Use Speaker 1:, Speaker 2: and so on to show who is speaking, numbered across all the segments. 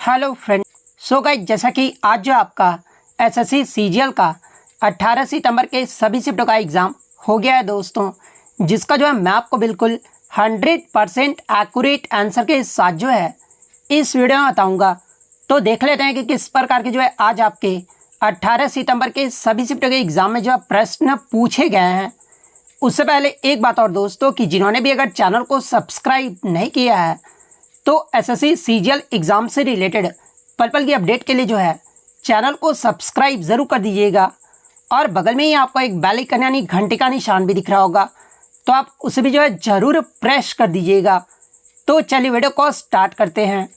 Speaker 1: Hello friend. So guys, जैसा कि आज जो आपका एसएससी सीजीएल का 18 सितंबर के सभी शिफ्टों का एग्ज़ाम हो गया है दोस्तों, जिसका जो है मैं आपको बिल्कुल 100% एक्यूरेट आंसर के साथ जो है इस वीडियो में बताऊंगा। तो देख लेते हैं कि किस प्रकार के जो है आज आपके 18 सितंबर के सभी शिफ्टों के एग्ज़ाम में जो है प्रश्न पूछे गए हैं। उससे पहले एक बात और दोस्तों, कि जिन्होंने भी अगर चैनल को सब्सक्राइब नहीं किया है तो एसएससी सीजीएल एग्ज़ाम से रिलेटेड पल पल की अपडेट के लिए जो है चैनल को सब्सक्राइब ज़रूर कर दीजिएगा। और बगल में ही आपको एक बेल आइकन यानी घंटे का निशान भी दिख रहा होगा, तो आप उसे भी जो है ज़रूर प्रेस कर दीजिएगा। तो चलिए वीडियो को स्टार्ट करते हैं।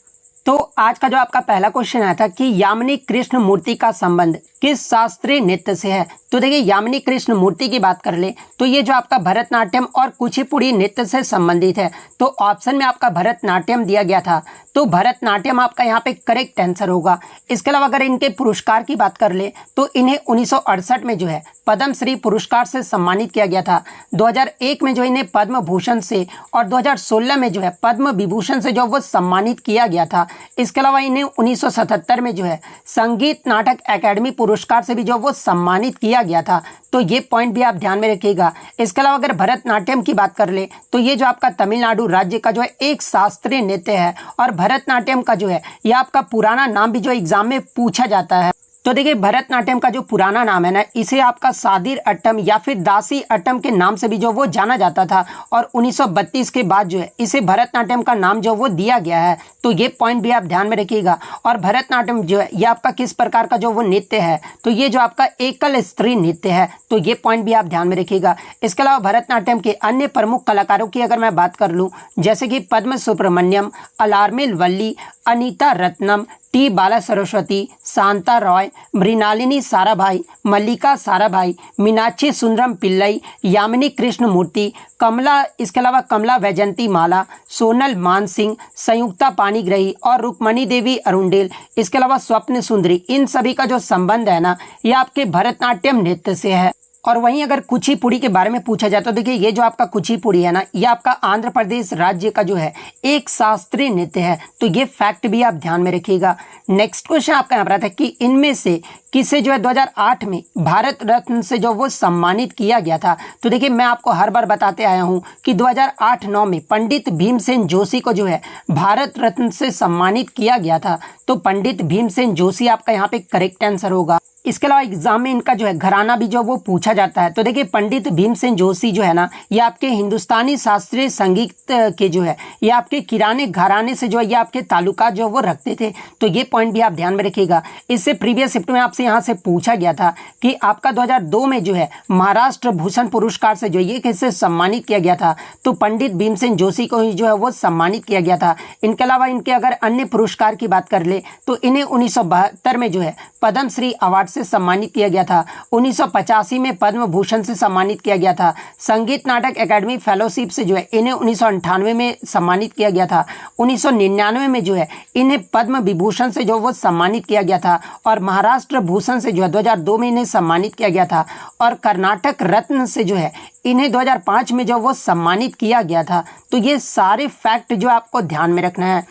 Speaker 1: तो आज का जो आपका पहला क्वेश्चन आया था कि यामिनी कृष्ण मूर्ति का संबंध किस शास्त्रीय नृत्य से है। तो देखिए, यामिनी कृष्ण मूर्ति की बात कर ले तो ये जो आपका भरतनाट्यम और कुचिपुड़ी नृत्य से संबंधित है। तो ऑप्शन में आपका भरतनाट्यम दिया गया था, तो भरतनाट्यम आपका यहाँ पे करेक्ट आंसर होगा। इसके अलावा अगर इनके पुरस्कार की बात कर ले तो इन्हें 1968 में जो है पद्मश्री पुरस्कार से सम्मानित किया गया था। 2001 में जो इन्हें पद्म भूषण से और 2016 में जो है पद्म विभूषण से जो वो सम्मानित किया गया था। इसके अलावा इन्हें 1977 में जो है संगीत नाटक अकादमी पुरस्कार से भी जो वो सम्मानित किया गया था। तो ये पॉइंट भी आप ध्यान में रखिएगा। इसके अलावा अगर भरतनाट्यम की बात कर ले तो ये जो आपका तमिलनाडु राज्य का जो है एक शास्त्रीय नृत्य है, और भरतनाट्यम का जो है ये आपका पुराना नाम भी जो एग्जाम में पूछा जाता है। तो देखिए, भरतनाट्यम का जो पुराना नाम है ना, इसे आपका सादिर अट्टम या फिर दासी अट्टम के नाम से भी जो वो जाना जाता था, और 1932 के बाद जो है इसे भरतनाट्यम का नाम जो वो दिया गया है। तो ये पॉइंट भी आप ध्यान में रखिएगा। और भरतनाट्यम जो है ये आपका किस प्रकार का जो वो नृत्य है, तो ये जो आपका एकल स्त्री नृत्य है। तो ये पॉइंट भी आप ध्यान में रखिएगा। इसके अलावा भरतनाट्यम के अन्य प्रमुख कलाकारों की अगर मैं बात कर लूँ, जैसे कि पद्म सुब्रमण्यम, अलारमेल वल्ली, अनीता रत्नम, टी बाला सरस्वती, शांता रॉय, मृणालिनी साराभाई, मल्लिका साराभाई, मीनाक्षी सुंदरम पिल्लई, यामिनी कृष्ण मूर्ति, कमला, इसके अलावा कमला वैजंती माला, सोनल मान सिंह, संयुक्ता पाणिग्राही और रुक्मणी देवी अरुंडेल, इसके अलावा स्वप्न सुंदरी, इन सभी का जो संबंध है ना, ये आपके भरतनाट्यम नृत्य से है। और वहीं अगर कुचिपुड़ी के बारे में पूछा जाए तो देखिए, ये जो आपका कुचिपुड़ी है ना, ये आपका आंध्र प्रदेश राज्य का जो है एक शास्त्रीय नृत्य है। तो ये फैक्ट भी आप ध्यान में रखिएगा। नेक्स्ट क्वेश्चन आपका यहाँ पर आता है कि इनमें से किसे जो है 2008 में भारत रत्न से जो वो सम्मानित किया गया था। तो देखिए, मैं आपको हर बार बताते आया हूँ कि 2008-9 में पंडित भीमसेन जोशी को जो है भारत रत्न से सम्मानित किया गया था। तो पंडित भीमसेन जोशी आपका यहाँ पे करेक्ट आंसर होगा। इसके अलावा एग्जाम में इनका जो है घराना भी जो वो पूछा जाता है। तो देखिए, पंडित भीमसेन जोशी जो है ना, ये आपके हिंदुस्तानी शास्त्रीय संगीत के जो है ये आपके किराने घराने से जो है ये आपके ताल्लुकात जो वो रखते थे। तो ये पॉइंट भी आप ध्यान में रखिएगा। इससे प्रीवियस शिफ्ट में आपसे यहाँ से पूछा गया था कि आपका 2002 में जो है महाराष्ट्र भूषण पुरस्कार से जो ये किससे सम्मानित किया गया था। तो पंडित भीमसेन जोशी को ही जो है वो सम्मानित किया गया था। इनके अलावा इनके अगर अन्य पुरस्कार की बात कर ले तो इन्हें 1972 में जो है पद्मश्री अवार्ड से सम्मानित किया गया था। 1985 में पद्म भूषण से सम्मानित किया गया था। संगीत नाटक अकादमी फेलोशिप से जो है इन्हें 1998 में सम्मानित किया गया था। 1999 में जो है इन्हें पद्म विभूषण से जो वो सम्मानित किया गया था। और महाराष्ट्र भूषण से जो है 2002 में इन्हें सम्मानित किया गया था। और कर्नाटक रत्न से जो है इन्हें 2005 में जो वो सम्मानित किया गया था। तो ये सारे फैक्ट जो आपको ध्यान में रखना है।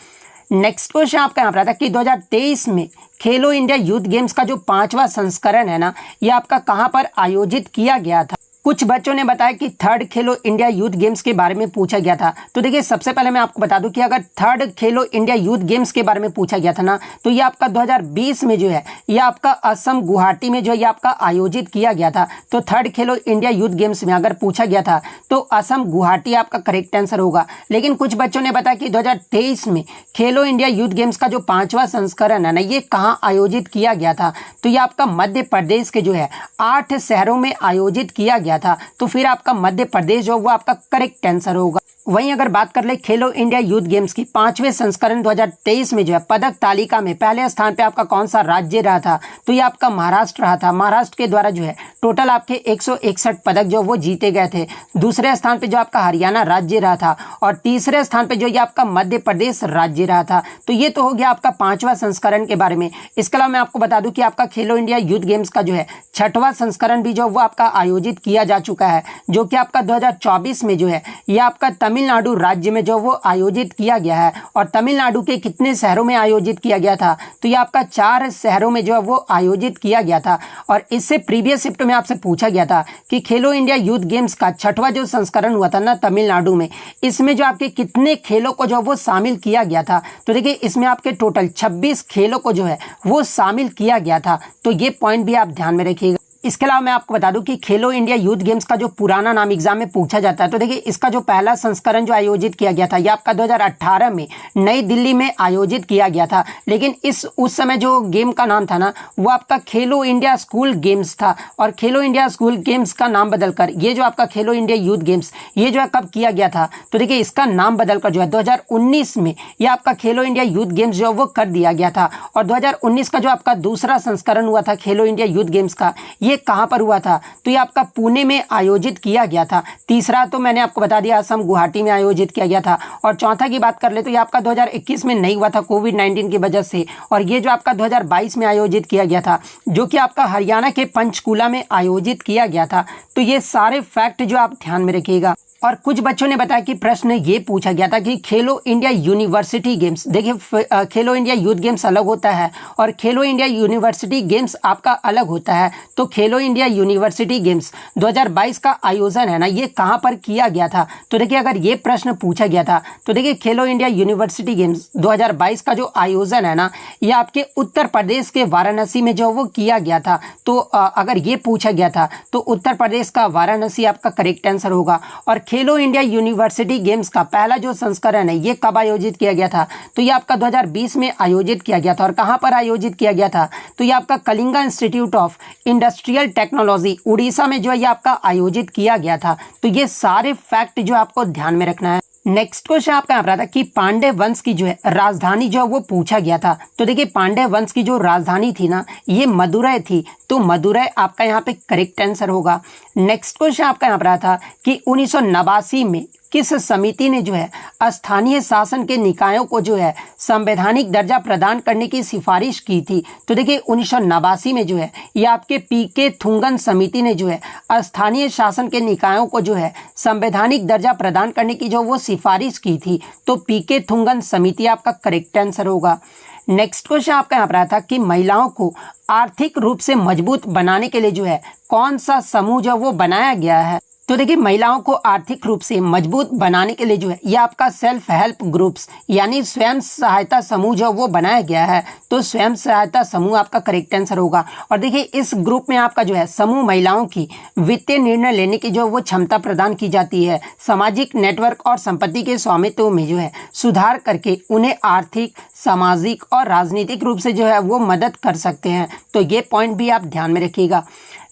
Speaker 1: नेक्स्ट क्वेश्चन आपका यहाँ पर आता है कि 2023 में खेलो इंडिया यूथ गेम्स का जो 5वां संस्करण है ना, ये आपका कहाँ पर आयोजित किया गया था। कुछ बच्चों ने बताया कि थर्ड खेलो इंडिया यूथ गेम्स के बारे में पूछा गया था। तो देखिए, सबसे पहले मैं आपको बता दूं कि अगर थर्ड खेलो इंडिया यूथ गेम्स के बारे में पूछा गया था ना, तो ये आपका 2020 में जो है ये आपका असम गुवाहाटी में जो है ये आपका आयोजित किया गया था। तो थर्ड खेलो इंडिया यूथ गेम्स में अगर पूछा गया था तो असम गुवाहाटी आपका करेक्ट आंसर होगा। लेकिन कुछ बच्चों ने बताया कि 2023 में खेलो इंडिया यूथ गेम्स का जो 5वां संस्करण है ना, ये कहाँ आयोजित किया गया था। तो ये आपका मध्य प्रदेश के जो है 8 शहरों में आयोजित किया गया था। तो फिर आपका मध्य प्रदेश जो वो आपका करेक्ट आंसर होगा। वहीं अगर बात कर ले खेलो इंडिया यूथ गेम्स की 5वें संस्करण 2023 में जो है पदक तालिका में पहले स्थान पे आपका कौन सा राज्य रहा था। तो ये आपका महाराष्ट्र रहा था। महाराष्ट्र के द्वारा जो है टोटल आपके 161 पदक जो वो जीते गए थे। दूसरे स्थान पे जो आपका हरियाणा राज्य रहा था, और तीसरे स्थान पे जो ये आपका मध्य प्रदेश राज्य रहा था। तो ये तो हो गया आपका 5वां संस्करण के बारे में। इसके अलावा मैं आपको बता दूं कि आपका खेलो इंडिया यूथ गेम्स का जो है 6वां संस्करण भी जो वो आपका आयोजित किया जा चुका है, जो कि आपका 2024 में जो है ये आपका तमिलनाडु राज्य में जो वो आयोजित किया गया है। और तमिलनाडु के कितने शहरों में आयोजित किया गया था, तो ये आपका 4 शहरों में जो है वो आयोजित किया गया था। और इससे प्रीवियस शिफ्ट में आपसे पूछा गया था कि खेलो इंडिया यूथ गेम्स का 6वां जो संस्करण हुआ था ना तमिलनाडु में, इसमें जो आपके कितने खेलों को जो वो शामिल किया गया था। तो देखिए इसमें आपके टोटल 26 खेलों को जो है वो शामिल किया गया था। तो ये पॉइंट भी आप ध्यान में रखिएगा। इसके अलावा मैं आपको बता दूं कि खेलो इंडिया यूथ गेम्स का जो पुराना नाम एग्जाम में पूछा जाता है, तो देखिए इसका जो पहला संस्करण जो आयोजित किया गया था ये आपका 2018 में नई दिल्ली में आयोजित किया गया था। लेकिन उस समय जो गेम का नाम था ना वो आपका खेलो इंडिया स्कूल गेम्स था। और खेलो इंडिया स्कूल गेम्स का नाम बदलकर ये जो आपका खेलो इंडिया यूथ गेम्स ये जो है कब किया गया था, तो देखिए इसका नाम बदलकर जो है 2019 में ये आपका खेलो इंडिया यूथ गेम्स जो है वो कर दिया गया था। और 2019 का जो आपका दूसरा संस्करण हुआ था खेलो इंडिया यूथ गेम्स का, ये कहां पर हुआ था, तो ये आपका पुणे में आयोजित किया गया था। तीसरा तो मैंने आपको बता दिया असम गुवाहाटी में आयोजित किया गया था। और चौथा की बात कर ले तो ये आपका 2021 में नहीं हुआ था कोविड-19 की वजह से। और ये जो आपका 2022 में आयोजित किया गया था जो कि आपका हरियाणा के पंचकुला में आयोजित किया गया था। तो ये सारे फैक्ट जो आप ध्यान में रखिएगा। और कुछ बच्चों ने बताया कि प्रश्न ये पूछा गया था कि खेलो इंडिया यूनिवर्सिटी गेम्स, देखिए खेलो इंडिया यूथ गेम्स अलग होता है और खेलो इंडिया यूनिवर्सिटी गेम्स आपका अलग होता है। तो खेलो इंडिया यूनिवर्सिटी गेम्स 2022 का आयोजन है ना ये कहाँ पर किया गया था, तो देखिए अगर ये प्रश्न पूछा गया था तो देखिए खेलो इंडिया यूनिवर्सिटी गेम्स 2022 का जो आयोजन है ना ये आपके उत्तर प्रदेश के वाराणसी में जो वो किया गया था। तो अगर ये पूछा गया था तो उत्तर प्रदेश का वाराणसी आपका करेक्ट आंसर होगा। और खेलो इंडिया यूनिवर्सिटी गेम्स का पहला जो संस्करण है ये कब आयोजित किया गया था, तो ये आपका 2020 में आयोजित किया गया था। और कहां पर आयोजित किया गया था, तो ये आपका Kalinga institute of industrial technology Orissa में जो है ये आपका आयोजित किया गया था। तो ये सारे फैक्ट जो आपको ध्यान में रखना है। नेक्स्ट क्वेश्चन आपका यहाँ पर आता है कि पांड्य वंश की जो है राजधानी जो है वो पूछा गया था। तो देखिए पांड्य वंश की जो राजधानी थी ना ये मदुरै थी। तो मदुरै आपका यहाँ पे करेक्ट आंसर होगा। नेक्स्ट क्वेश्चन आपका यहाँ पर आया था कि 1989 में किस समिति ने जो है स्थानीय शासन के निकायों को जो है संवैधानिक दर्जा प्रदान करने की सिफारिश की थी। तो देखिए 1989 में जो है ये आपके पीके थुंगन समिति ने जो है स्थानीय शासन के निकायों को जो है संवैधानिक दर्जा प्रदान करने की जो वो सिफारिश की थी। तो पीके थुंगन समिति आपका करेक्ट आंसर होगा। नेक्स्ट क्वेश्चन आपका यहाँ पर आया था कि महिलाओं को आर्थिक रूप से मजबूत बनाने के लिए जो है कौन सा समूह जो वो बनाया गया है। तो देखिए महिलाओं को आर्थिक रूप से मजबूत बनाने के लिए जो है ये आपका सेल्फ हेल्प ग्रुप्स यानी स्वयं सहायता समूह जो वो बनाया गया है। तो स्वयं सहायता समूह आपका करेक्ट आंसर होगा। और देखिए इस ग्रुप में आपका जो है समूह महिलाओं की वित्तीय निर्णय लेने की जो वो क्षमता प्रदान की जाती है, सामाजिक नेटवर्क और संपत्ति के स्वामित्व में जो है सुधार करके उन्हें आर्थिक, सामाजिक और राजनीतिक रूप से जो है वो मदद कर सकते हैं। तो ये पॉइंट भी आप ध्यान में रखिएगा।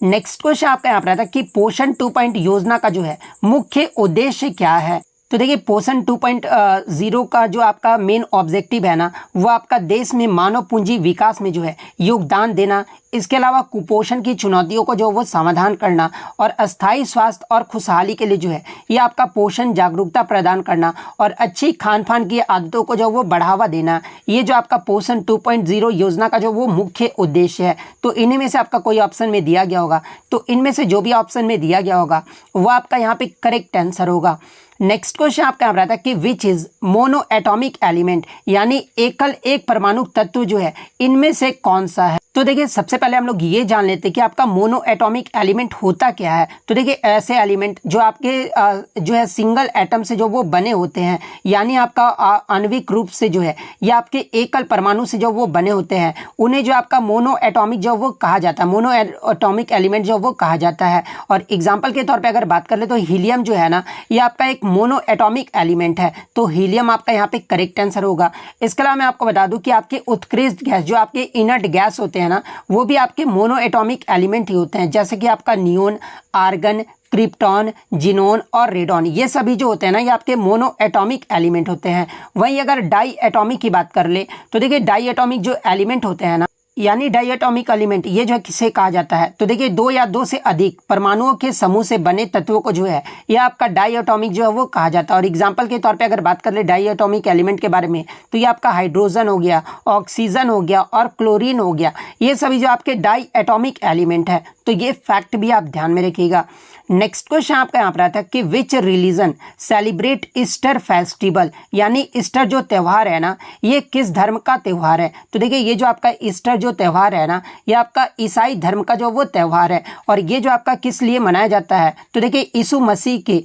Speaker 1: नेक्स्ट क्वेश्चन आपका यहाँ पर आता है कि पोषण 2 योजना का जो है मुख्य उद्देश्य क्या है। तो देखिए पोषण 2.0 का जो आपका मेन ऑब्जेक्टिव है ना वो आपका देश में मानव पूंजी विकास में जो है योगदान देना, इसके अलावा कुपोषण की चुनौतियों को जो वो समाधान करना और अस्थायी स्वास्थ्य और खुशहाली के लिए जो है ये आपका पोषण जागरूकता प्रदान करना और अच्छी खान पान की आदतों को जो वो बढ़ावा देना, ये जो आपका पोषण 2.0 योजना का जो वो मुख्य उद्देश्य है। तो इन्हीं में से आपका कोई ऑप्शन में दिया गया होगा, तो इनमें से जो भी ऑप्शन में दिया गया होगा वो आपका यहाँ पे करेक्ट आंसर होगा। नेक्स्ट क्वेश्चन आपका यहाँ आता है कि which is mono atomic element यानी एकल एक परमाणु तत्व जो है इनमें से कौन सा है। तो देखिए सबसे पहले हम लोग ये जान लेते हैं कि आपका मोनो एटॉमिक एलिमेंट होता क्या है। तो देखिए ऐसे एलिमेंट जो आपके जो है सिंगल एटम से जो वो बने होते हैं यानी आपका आणविक रूप से जो है ये आपके एकल परमाणु से जो वो बने होते हैं उन्हें जो आपका मोनो एटॉमिक जो वो कहा जाता है, मोनो एटॉमिक एलिमेंट जो वो कहा जाता है। और एग्जाम्पल के तौर पर अगर बात कर ले तो हीलियम जो है ना ये आपका एक मोनो एटॉमिक एलिमेंट है। तो हीलियम आपका यहाँ पे करेक्ट आंसर होगा। इसके अलावा मैं आपको बता दूं कि आपके उत्कृष्ट गैस जो आपके इनर्ट गैस होते हैं ना वो भी आपके मोनो एटॉमिक एलिमेंट ही होते हैं, जैसे कि आपका नियोन, आर्गन, क्रिप्टॉन, जिनोन और रेडॉन, ये सभी जो होते हैं ना ये आपके मोनो एटॉमिक एलिमेंट होते हैं। वहीं अगर डाई एटॉमिक की बात कर ले तो देखिए डाई एटॉमिक जो एलिमेंट होते हैं ना यानी डाइएटॉमिक एलिमेंट ये जो है किसे कहा जाता है। तो देखिए 2 या 2 से अधिक परमाणुओं के समूह से बने तत्वों को जो है ये आपका डाइएटॉमिक जो है वो कहा जाता है। और एग्जांपल के तौर पे अगर बात कर ले डाइएटॉमिक एलिमेंट के बारे में तो ये आपका हाइड्रोजन हो गया, ऑक्सीजन हो गया और क्लोरीन हो गया, ये सभी जो आपके डाइएटॉमिक एलिमेंट है। तो ये फैक्ट भी आप ध्यान में रखिएगा। नेक्स्ट क्वेश्चन आपका यहाँ पर आता है कि विच रिलीजन सेलिब्रेट ईस्टर फेस्टिवल, यानी ईस्टर जो त्यौहार है ना ये किस धर्म का त्यौहार है। तो देखिए ये जो आपका ईस्टर जो त्यौहार है ना ये आपका ईसाई धर्म का जो वो त्यौहार है और ये जो आपका किस लिए मनाया जाता है। तो देखिए यीशु मसीह के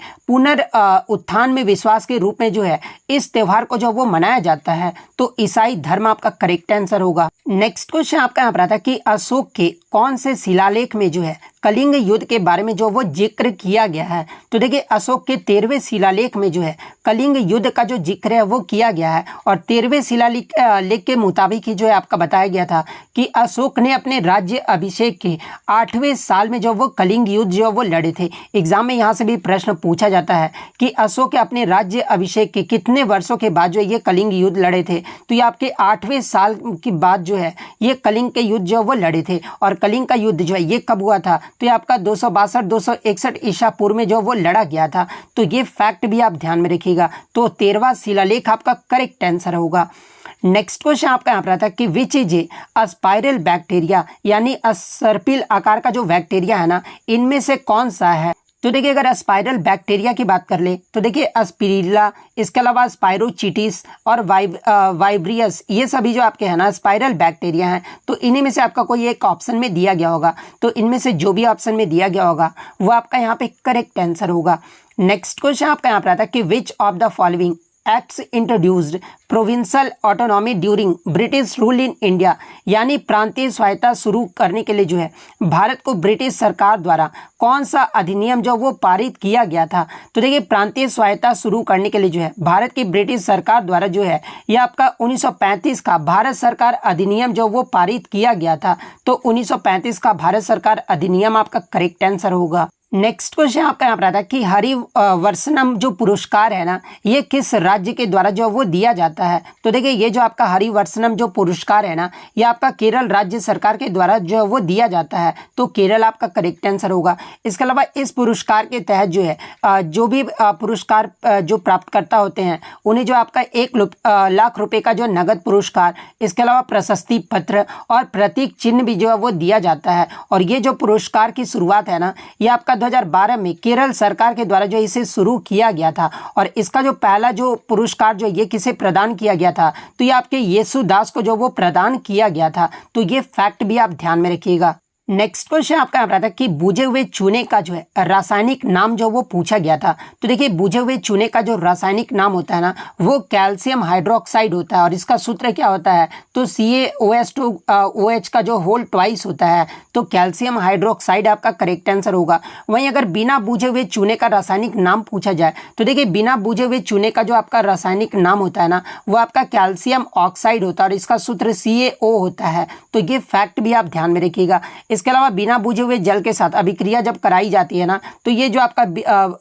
Speaker 1: उत्थान में विश्वास के रूप में जो है इस त्यौहार को जो वो मनाया जाता है, तो ईसाई धर्म आपका करेक्ट आंसर होगा। नेक्स्ट क्वेश्चन आपका यहाँ पर आता है कि अशोक के कौन से शिलालेख में जो है कलिंग युद्ध के बारे में जो वो जिक्र किया गया है। तो देखिए अशोक के 13वें शिलालेख में जो है कलिंग युद्ध का जो जिक्र है वो किया गया है और 13वें शिलालेख के मुताबिक ही जो है आपका बताया गया था कि अशोक ने अपने राज्य अभिषेक के 8वें साल में जो वो कलिंग युद्ध जो वो लड़े थे। एग्जाम में यहाँ से भी प्रश्न पूछा जाता है कि अशोक अपने राज्य अभिषेक के कितने वर्षों के बाद जो ये कलिंग युद्ध लड़े थे। तो ये आपके 8वें साल के बाद जो है ये कलिंग के युद्ध जो वो लड़े थे और कलिंग का युद्ध जो है ये कब हुआ था। तो ये आपका 262-261 ईसा पूर्व में जो वो लड़ा गया था। तो ये फैक्ट भी आप ध्यान में रखिएगा। तो 13वां शिलालेख आपका करेक्ट आंसर होगा। नेक्स्ट क्वेश्चन आपका यहाँ पर आता है कि which is a spiral bacteria, यानी सर्पिल आकार का जो बैक्टीरिया है ना इनमें से कौन सा है। तो देखिए अगर स्पाइरल बैक्टीरिया की बात कर ले तो देखिए एस्पिरिल्ला, इसके अलावा स्पाइरोचिटिस और वाइब्रियस, ये सभी जो आपके हैं ना स्पाइरल बैक्टीरिया हैं। तो इन्हीं में से आपका कोई एक ऑप्शन में दिया गया होगा। तो इनमें से जो भी ऑप्शन में दिया गया होगा वो आपका यहाँ पे करेक्ट आंसर होगा। नेक्स्ट क्वेश्चन आपका यहाँ पर आता है कि which of the following acts introduced provincial autonomy during British rule in India, यानी प्रांतीय स्वायत्ता शुरू करने के लिए जो है भारत को ब्रिटिश सरकार द्वारा कौन सा अधिनियम जो वो पारित किया गया था। तो देखिए प्रांतीय स्वायत्ता शुरू करने के लिए जो है भारत की ब्रिटिश सरकार द्वारा जो है यह आपका 1935 का भारत सरकार अधिनियम जो वो पारित किया गया था। तो 1935 का भारत सरकार अधिनियम आपका करेक्ट आंसर होगा। नेक्स्ट क्वेश्चन आपका यहाँ पर आता है कि हरिवर्षनम जो पुरस्कार है ना ये किस राज्य के द्वारा जो वो दिया जाता है। तो देखिए ये जो आपका हरिवर्षनम जो पुरस्कार है ना ये आपका केरल राज्य सरकार के द्वारा जो वो दिया जाता है। तो केरल आपका करेक्ट आंसर होगा। इसके अलावा इस पुरस्कार के तहत जो है जो भी पुरस्कार जो प्राप्तकर्ता होते हैं उन्हें जो आपका 1 लाख रुपए का जो नगद पुरस्कार, इसके अलावा प्रशस्ति पत्र और प्रतीक चिन्ह भी जो है वो दिया जाता है। और ये जो पुरस्कार की शुरुआत है ना ये आपका 2012 में केरल सरकार के द्वारा जो इसे शुरू किया गया था। और इसका जो पहला जो पुरस्कार जो ये किसे प्रदान किया गया था तो ये आपके येसुदास को जो वो प्रदान किया गया था। तो ये फैक्ट भी आप ध्यान में रखिएगा। नेक्स्ट क्वेश्चन आपका यहाँ पर आता है कि बुझे हुए चूने का जो है रासायनिक नाम जो वो पूछा गया था। तो देखिए बुझे हुए चूने का जो रासायनिक नाम होता है ना वो कैल्शियम हाइड्रोक्साइड होता है और इसका सूत्र क्या होता है तो CaOH का जो होल ट्वाइस होता है। तो कैल्शियम हाइड्रोक्साइड आपका करेक्ट आंसर होगा। वहीं अगर बिना बुझे हुए चूने का रासायनिक नाम पूछा जाए तो देखिए बिना बुझे हुए चूने का जो आपका रासायनिक नाम होता है ना वो आपका कैल्शियम ऑक्साइड होता है और इसका सूत्र CaO होता है। तो ये फैक्ट भी आप ध्यान में रखिएगा। इसके अलावा बिना बुझे हुए जल के साथ अभिक्रिया जब कराई जाती है ना तो ये जो आपका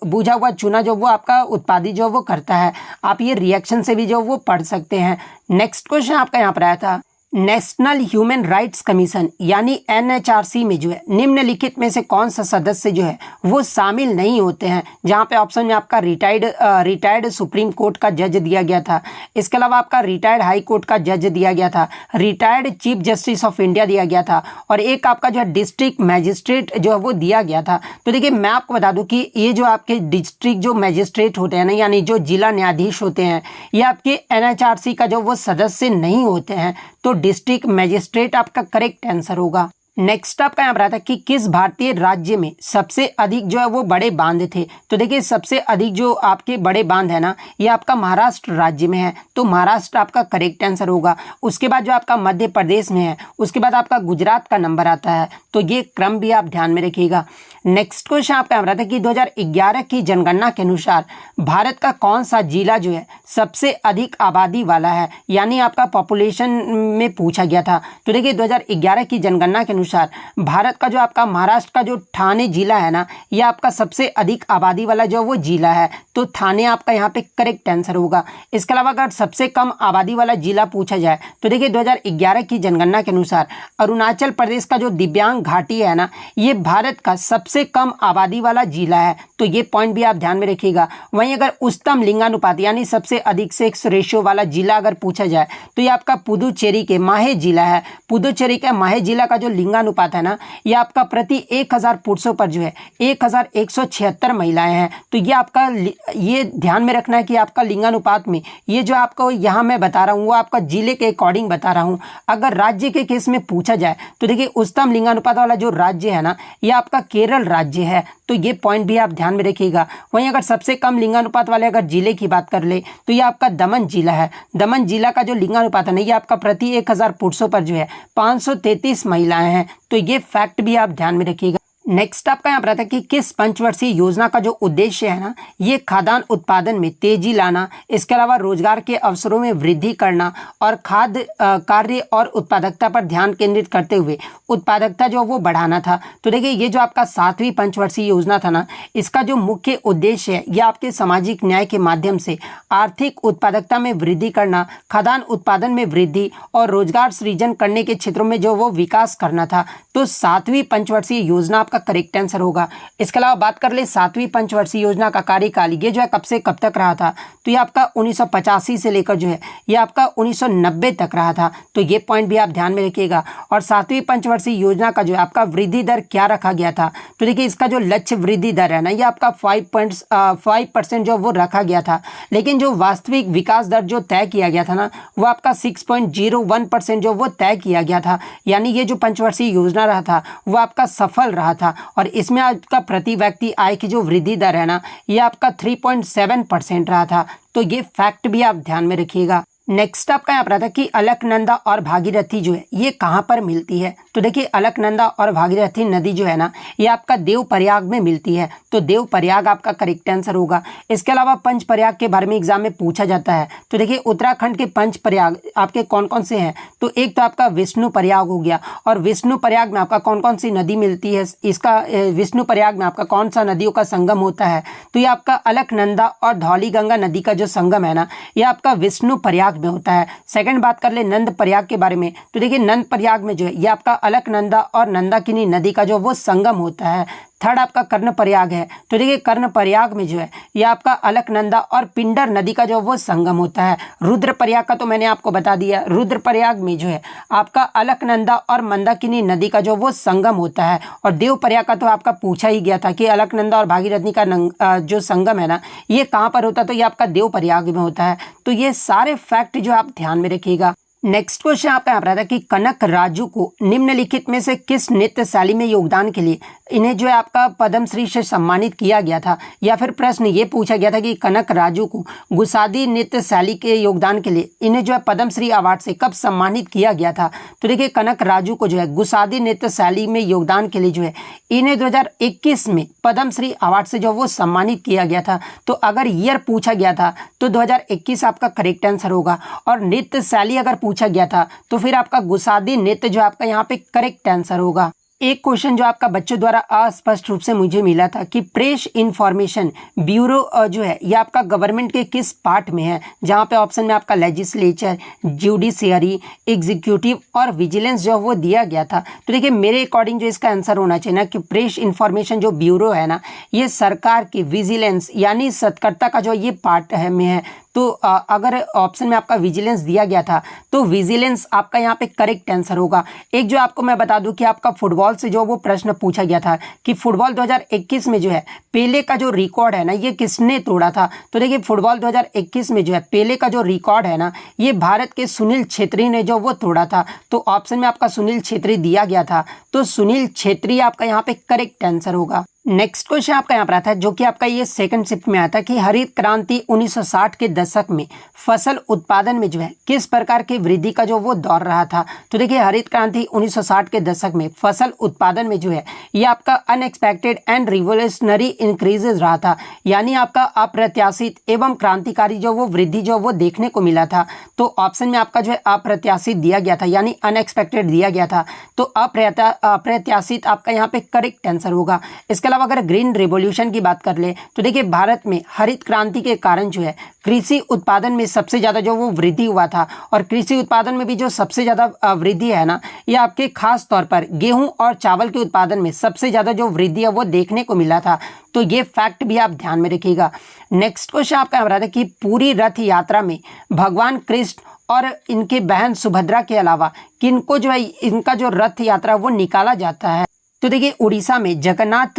Speaker 1: बुझा हुआ चूना जो वो आपका उत्पादित जो वो करता है। आप ये रिएक्शन से भी जो वो पढ़ सकते हैं। नेक्स्ट क्वेश्चन आपका यहाँ पर आया था नेशनल ह्यूमन राइट्स कमीशन यानी NHRC में जो है निम्नलिखित में से कौन सा सदस्य जो है वो शामिल नहीं होते हैं। जहां पे ऑप्शन में आपका रिटायर्ड सुप्रीम कोर्ट का जज दिया गया था, इसके अलावा आपका रिटायर्ड हाई कोर्ट का जज दिया गया था, retired chief justice of India दिया गया था और एक आपका जो है डिस्ट्रिक्ट मैजिस्ट्रेट जो है वो दिया गया था। तो देखिए मैं आपको बता दूं कि ये जो आपके डिस्ट्रिक्ट जो मैजिस्ट्रेट होते हैं ना यानी जो जिला न्यायाधीश होते हैं ये आपके NHRC का जो वो सदस्य नहीं होते हैं। तो डिस्ट्रिक्ट मैजिस्ट्रेट आपका करेक्ट आंसर होगा। नेक्स्ट आपका यहाँ पर आता है कि किस भारतीय राज्य में सबसे अधिक जो है वो बड़े बांध थे। तो देखिए सबसे अधिक जो आपके बड़े बांध है ना ये आपका महाराष्ट्र राज्य में है। तो महाराष्ट्र आपका करेक्ट आंसर होगा। उसके बाद जो आपका मध्य प्रदेश में है, उसके बाद आपका गुजरात का नंबर आता है। तो ये क्रम भी आप ध्यान में रखिएगा। नेक्स्ट क्वेश्चन आपका यहाँ पर आता है कि 2011 की जनगणना के अनुसार भारत का कौन सा जिला जो है सबसे अधिक आबादी वाला है, यानी आपका पॉपुलेशन में पूछा गया था। तो देखिए 2011 की जनगणना के अनुसार भारत का जो आपका महाराष्ट्र का जो ठाणे जिला है ना यह आपका सबसे अधिक आबादी वाला जो वो जिला है। तो ठाणे आपका यहाँ पे करेक्ट आंसर होगा। इसके अलावा अगर सबसे कम आबादी वाला जिला पूछा जाए तो देखिए 2011 की जनगणना के अनुसार अरुणाचल प्रदेश का जो दिव्यांग घाटी है ना ये भारत का सबसे कम आबादी वाला जिला है। तो ये पॉइंट भी आप ध्यान में रखिएगा। वहीं अगर उच्चतम लिंगानुपात यानी सबसे अधिक सेक्स रेशियो वाला जिला अगर पूछा जाए तो ये आपका पुदुचेरी के माहे जिला है। पुदुचेरी के माहे जिला का जो लिंगानुपात है ना, ये आपका प्रति 1000 पुरुषों पर जो है 1176 महिलाएं हैं। तो ये आपका ये ध्यान में रखना है कि आपका लिंगानुपात में ये जो आपको यहाँ मैं बता रहा हूँ वो आपका जिले के अकॉर्डिंग बता रहा हूँ। अगर राज्य के केस में पूछा जाए तो देखिए उच्चतम लिंगानुपात वाला जो राज्य है ना, ये आपका केरल राज्य है। तो ये पॉइंट भी आप ध्यान में रखिएगा। वहीं अगर सबसे कम लिंगानुपात वाले अगर जिले की बात कर ले तो ये आपका दमन जिला है। दमन जिला का जो लिंगानुपात है ना, ये आपका प्रति 1000 पुरुषों पर जो है 533 महिलाएं हैं। तो ये फैक्ट भी आप ध्यान में रखिएगा। नेक्स्ट आपका यहाँ पर आता है कि किस पंचवर्षीय योजना का जो उद्देश्य है ना, ये खाद्यान्न उत्पादन में तेजी लाना, इसके अलावा रोजगार के अवसरों में वृद्धि करना और खाद्य कार्य और उत्पादकता पर ध्यान केंद्रित करते हुए उत्पादकता जो वो बढ़ाना था। तो देखिए ये जो आपका 7वीं पंचवर्षीय योजना था ना, इसका जो मुख्य उद्देश्य है ये आपके सामाजिक न्याय के माध्यम से आर्थिक उत्पादकता में वृद्धि करना, खाद्यान्न उत्पादन में वृद्धि और रोजगार सृजन करने के क्षेत्रों में जो वो विकास करना था। तो 7वीं पंचवर्षीय योजना आपका करेक्ट आंसर होगा। इसके अलावा बात कर ले 7वीं पंचवर्षीय योजना का कार्यकाल ये जो है कब से कब तक रहा था, तो ये आपका 1985 से लेकर जो है ये आपका 1990 तक रहा था। तो ये पॉइंट भी आप ध्यान में रखिएगा। और 7वीं पंचवर्षीय योजना का जो है आपका वृद्धि दर क्या रखा गया था, तो देखिए इसका जो लक्ष्य वृद्धि दर है ना, ये आपका 5% जो वो रखा गया था। लेकिन जो वास्तविक विकास दर जो तय किया गया था ना, वो आपका 6.01% जो वो तय किया गया था। यानी ये जो पंचवर्षीय योजना रहा था वो आपका सफल रहा था। और इसमें आपका प्रति व्यक्ति आय की जो वृद्धि दर है ना, ये आपका 3.7% रहा था। तो ये फैक्ट भी आप ध्यान में रखिएगा। नेक्स्ट आपका यहाँ पर आता है कि अलकनंदा और भागीरथी जो है ये कहाँ पर मिलती है। तो देखिए अलकनंदा और भागीरथी नदी जो है ना, ये आपका देवप्रयाग में मिलती है। तो देवप्रयाग आपका करेक्ट आंसर होगा। इसके अलावा पंचप्रयाग के बारे में एग्जाम में पूछा जाता है। तो देखिए उत्तराखंड के पंचप्रयाग आपके कौन कौन से हैं, तो एक तो आपका विष्णु प्रयाग हो गया। और विष्णु प्रयाग में आपका कौन कौन सी नदी मिलती है, इसका विष्णु प्रयाग में आपका कौन सा नदियों का संगम होता है, तो ये आपका अलकनंदा और धौलीगंगा नदी का जो संगम है ना, ये आपका विष्णु प्रयाग में होता है। सेकंड बात कर ले नंद प्रयाग के बारे में, तो देखिए नंद प्रयाग में जो है ये आपका अलकनंदा और नंदाकिनी नदी का जो वो संगम होता है। थर्ड आपका कर्ण प्रयाग है। तो देखिए कर्ण प्रयाग में जो है ये आपका अलकनंदा और पिंडर नदी का जो वो संगम होता है। रुद्र प्रयाग का तो मैंने आपको बता दिया, रुद्र प्रयाग में जो है आपका अलकनंदा और मंदाकिनी नदी का जो वो संगम होता है। और देव प्रयाग का तो आपका पूछा ही गया था कि अलकनंदा और भागीरथी का जो संगम है ना, ये कहाँ पर होता है, तो ये आपका देव प्रयाग में होता है। तो ये सारे फैक्ट जो आप ध्यान में रखिएगा। नेक्स्ट क्वेश्चन आपका यहाँ पर आता है कि कनक राजू को निम्नलिखित में से किस नृत्य शैली में योगदान के लिए इन्हें जो है आपका पद्मश्री से सम्मानित किया गया था। या फिर प्रश्न ये पूछा गया था कि कनक राजू को गुसादी नृत्य शैली के योगदान के लिए इन्हें जो है पद्मश्री अवार्ड से कब सम्मानित किया गया था। तो देखिए कनक राजू को जो है गुसादी नृत्य शैली में योगदान के लिए जो है इन्हें 2021 में पद्मश्री अवार्ड से जो वो सम्मानित किया गया था। तो अगर ईयर पूछा गया था तो 2021 आपका करेक्ट आंसर होगा। और नृत्य शैली अगर पूछा गया था तो फिर आपका गुसादी नृत्य जो आपका यहाँ पे करेक्ट आंसर होगा। एक क्वेश्चन जो आपका बच्चों द्वारा अस्पष्ट रूप से मुझे मिला था कि प्रेस इंफॉर्मेशन ब्यूरो जो है ये आपका गवर्नमेंट के किस पार्ट में है, जहां पे ऑप्शन में आपका लेजिस्लेचर, जुडिशियरी, एग्जीक्यूटिव और विजिलेंस जो वो दिया गया था। तो देखिए मेरे अकॉर्डिंग जो इसका आंसर होना चाहिए ना कि प्रेस इंफॉर्मेशन जो ब्यूरो है ना, ये सरकार की विजिलेंस यानी सतर्कता का जो ये पार्ट है में है। तो अगर ऑप्शन में आपका विजिलेंस दिया गया था तो विजिलेंस आपका यहाँ पे करेक्ट आंसर होगा। एक जो आपको मैं बता दूं कि आपका फुटबॉल से जो वो प्रश्न पूछा गया था कि फुटबॉल 2021 में जो है पेले का जो रिकॉर्ड है ना, ये किसने तोड़ा था। तो देखिए फुटबॉल 2021 में जो है पेले का जो रिकॉर्ड है ना, ये भारत के सुनील छेत्री ने जो वो तोड़ा था। तो ऑप्शन में आपका सुनील छेत्री दिया गया था, तो सुनील छेत्री आपका यहाँ पे करेक्ट आंसर होगा। नेक्स्ट क्वेश्चन आपका यहाँ पर आता है जो कि आपका ये सेकंड शिफ्ट में आता है कि हरित क्रांति 1960 के दशक में फसल उत्पादन में जो है किस प्रकार की वृद्धि का जो वो दौर रहा था। तो देखिए हरित क्रांति 1960 के दशक में फसल उत्पादन में जो है ये आपका अनएक्सपेक्टेड एंड रिवोल्यूशनरी इंक्रीजेज रहा था। यानी आपका अप्रत्याशित एवं क्रांतिकारी जो वो वृद्धि जो वो देखने को मिला था। तो ऑप्शन में आपका जो है अप्रत्याशित दिया गया था, यानी अनएक्सपेक्टेड दिया गया था। तो अप्रत्याशित आपका यहाँ पे करेक्ट आंसर होगा। इसके अलावा अगर ग्रीन रिवॉल्यूशन की बात कर ले तो देखिए भारत में हरित क्रांति के कारण जो है कृषि उत्पादन में सबसे ज़्यादा जो वो वृद्धि हुआ था। और कृषि उत्पादन में भी जो सबसे ज़्यादा वृद्धि है ना, ये आपके खास तौर पर गेहूं और चावल के उत्पादन में सबसे ज़्यादा जो वृद्धि है वो देखने को मिला था। तो ये फैक्ट भी आप ध्यान में रखिएगा। नेक्स्ट क्वेश्चन आपका यहाँ पर आता है कि पूरी रथ यात्रा में भगवान कृष्ण और इनके बहन सुभद्रा के अलावा किनको जो है इनका जो रथ यात्रा वो निकाला जाता है? तो देखिए उड़ीसा में जगन्नाथ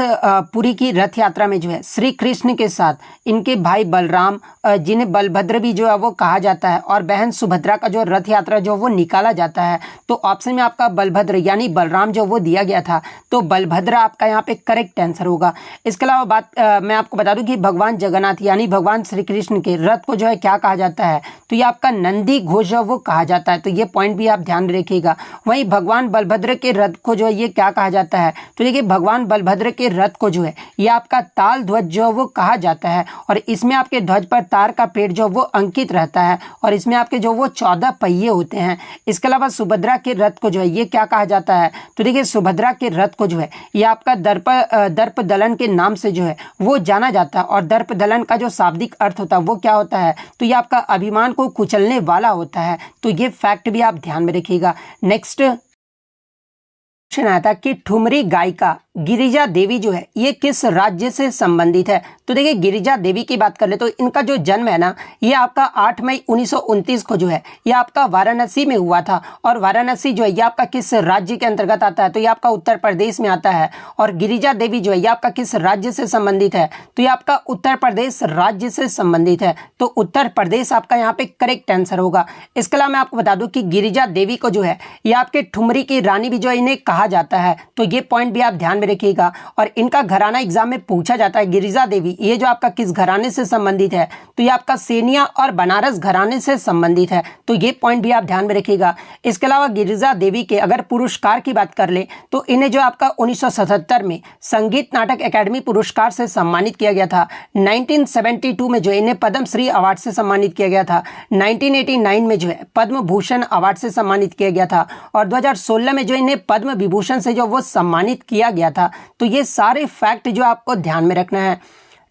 Speaker 1: पुरी की रथ यात्रा में जो है श्री कृष्ण के साथ इनके भाई बलराम, जिन्हें बलभद्र भी जो है वो कहा जाता है, और बहन सुभद्रा का जो रथ यात्रा जो वो निकाला जाता है। तो ऑप्शन में आपका बलभद्र यानी बलराम जो वो दिया गया था, तो बलभद्र आपका यहाँ पे करेक्ट आंसर होगा। इसके अलावा मैं आपको बता दूं कि भगवान जगन्नाथ यानी भगवान श्री कृष्ण के रथ को जो है क्या कहा जाता है, तो ये आपका नंदी घोष वो कहा जाता है। तो ये पॉइंट भी आप ध्यान रखिएगा। वहीं भगवान बलभद्र के रथ को जो है ये क्या कहा जाता है, तो देखिए भगवान बलभद्र के रथ को जो है ये आपका ताल ध्वज जो वो कहा जाता है, और इसमें आपके ध्वज पर तार का पेड़ जो वो अंकित रहता है, और इसमें आपके जो वो 14 पहिए होते हैं। इसके अलावा सुभद्रा के रथ को जो है ये क्या कहा जाता है, तो देखिए सुभद्रा के रथ को जो है ये आपका दर्प दलन के नाम से जो है वो जाना जाता है, और दर्प दलन का जो शाब्दिक अर्थ होता है वो क्या होता है, तो ये आपका अभिमान को कुचलने वाला होता है। तो ये फैक्ट भी आप ध्यान में रखिएगा। नेक्स्ट क्वेश्चन आया था कि ठुमरी गायिका गिरिजा देवी जो है ये किस राज्य से संबंधित है? तो देखिए गिरिजा देवी की बात कर ले तो इनका जो जन्म है ना, ये आपका 8 मई 1929 को जो है ये आपका वाराणसी में हुआ था, और वाराणसी जो है ये आपका किस राज्य के अंतर्गत आता है, तो ये आपका उत्तर प्रदेश में आता है। और गिरिजा देवी जो है ये आपका किस राज्य से संबंधित है, तो ये आपका उत्तर प्रदेश राज्य से संबंधित है। तो उत्तर प्रदेश आपका यहाँ पे करेक्ट आंसर होगा। इसके अलावा मैं आपको बता दूं कि गिरिजा देवी को जो है ये आपके ठुमरी की रानी भी जो है इन्हें कहा जाता है। तो ये पॉइंट भी आप ध्यान रखिएगा। और इनका घराना एग्जाम में पूछा जाता है, गिरिजा देवी ये जो आपका किस घराने से संबंधित है, तो ये आपका सेनिया और बनारस घराने से संबंधित है। तो ये पॉइंट भी आप ध्यान में रखिएगा। इसके अलावा गिरिजा देवी के अगर पुरस्कार की बात कर ले तो इन्हें जो आपका 1977 में संगीत नाटक अकादमी पुरस्कार से सम्मानित किया गया था। 1972 में जो इन्हें पद्म श्री अवार्ड से सम्मानित किया गया था। 1989 में जो है पद्म भूषण अवार्ड से सम्मानित किया गया था, और 2016 में जो इन्हें पद्म विभूषण से जो वो सम्मानित किया गया था। तो ये सारे फैक्ट जो आपको ध्यान में रखना है।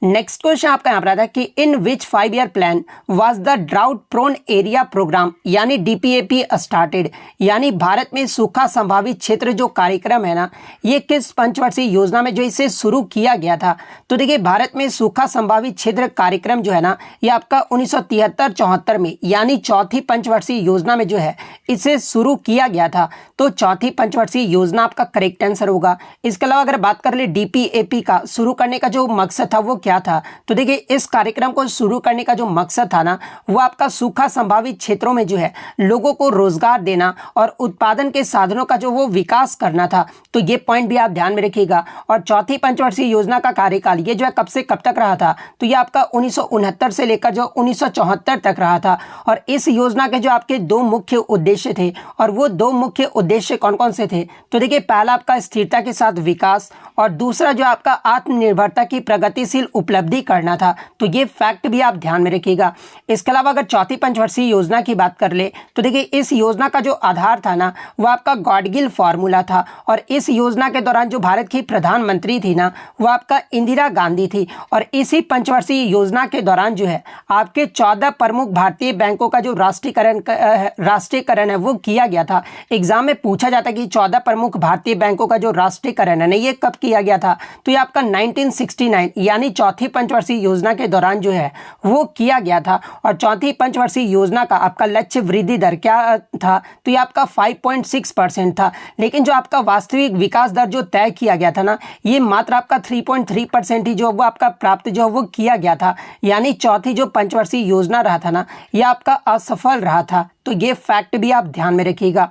Speaker 1: नेक्स्ट क्वेश्चन आपका यहाँ पर आता है कि in which 5 year plan was the drought prone area programme यानी डीपीएपी स्टार्टेड, यानी भारत में सूखा संभावित क्षेत्र जो कार्यक्रम है ना, ये किस पंचवर्षीय योजना में जो इसे शुरू किया गया था? तो देखिए भारत में सूखा संभावित क्षेत्र कार्यक्रम जो है ना, ये आपका 1973-74 में यानी चौथी पंचवर्षीय योजना में जो है इसे शुरू किया गया था। तो चौथी पंचवर्षीय योजना आपका करेक्ट आंसर होगा। इसके अलावा अगर बात कर ले डीपीएपी का शुरू करने का जो मकसद था वो क्या था, तो देखिए इस कार्यक्रम को शुरू करने का जो मकसद था ना, वो आपका सूखा संभावित क्षेत्रों में जो है लोगों को रोजगार देना और उत्पादन के साधनों का जो वो विकास करना था। तो ये पॉइंट भी आप ध्यान में रखिएगा। और चौथी पंचवर्षीय योजना का कार्यकाल ये जो है कब से कब तक रहा था, तो ये आपका 1969 से लेकर जो 1974 तक रहा था। और इस योजना के जो आपके 2 मुख्य उद्देश्य थे, और वो 2 मुख्य उद्देश्य कौन कौन से थे, तो देखिए पहला आपका स्थिरता के साथ विकास, और दूसरा जो आपका आत्मनिर्भरता की प्रगतिशील उपलब्धि करना था। तो ये फैक्ट भी आप ध्यान में रखिएगा। इसके अलावा अगर चौथी पंचवर्षीय योजना की बात कर ले तो देखिए इस योजना का जो आधार था ना, वो आपका गॉडगिल फॉर्मूला था। और इस योजना के दौरान जो भारत की प्रधानमंत्री थी ना, वो आपका इंदिरा गांधी थी। और इसी पंचवर्षीय योजना के दौरान जो है आपके 14 प्रमुख भारतीय बैंकों का जो राष्ट्रीयकरण है वो किया गया था। एग्जाम में पूछा जाता है कि 14 प्रमुख भारतीय बैंकों का जो राष्ट्रीयकरण है ये कब किया गया था, तो ये आपका 1969 यानी चौथी पंचवर्षीय योजना के दौरान जो है वो किया गया था। और चौथी पंचवर्षीय योजना का आपका लक्ष्य वृद्धि दर क्या था, तो ये आपका 5.6% था। लेकिन जो आपका वास्तविक विकास दर जो तय किया गया था ना, ये मात्र आपका 3.3% ही जो वो आपका प्राप्त जो वो किया गया था। यानी चौथी जो पंचवर्षीय योजना रहा था ना, ये आपका असफल रहा था। तो ये फैक्ट भी आप ध्यान में रखिएगा।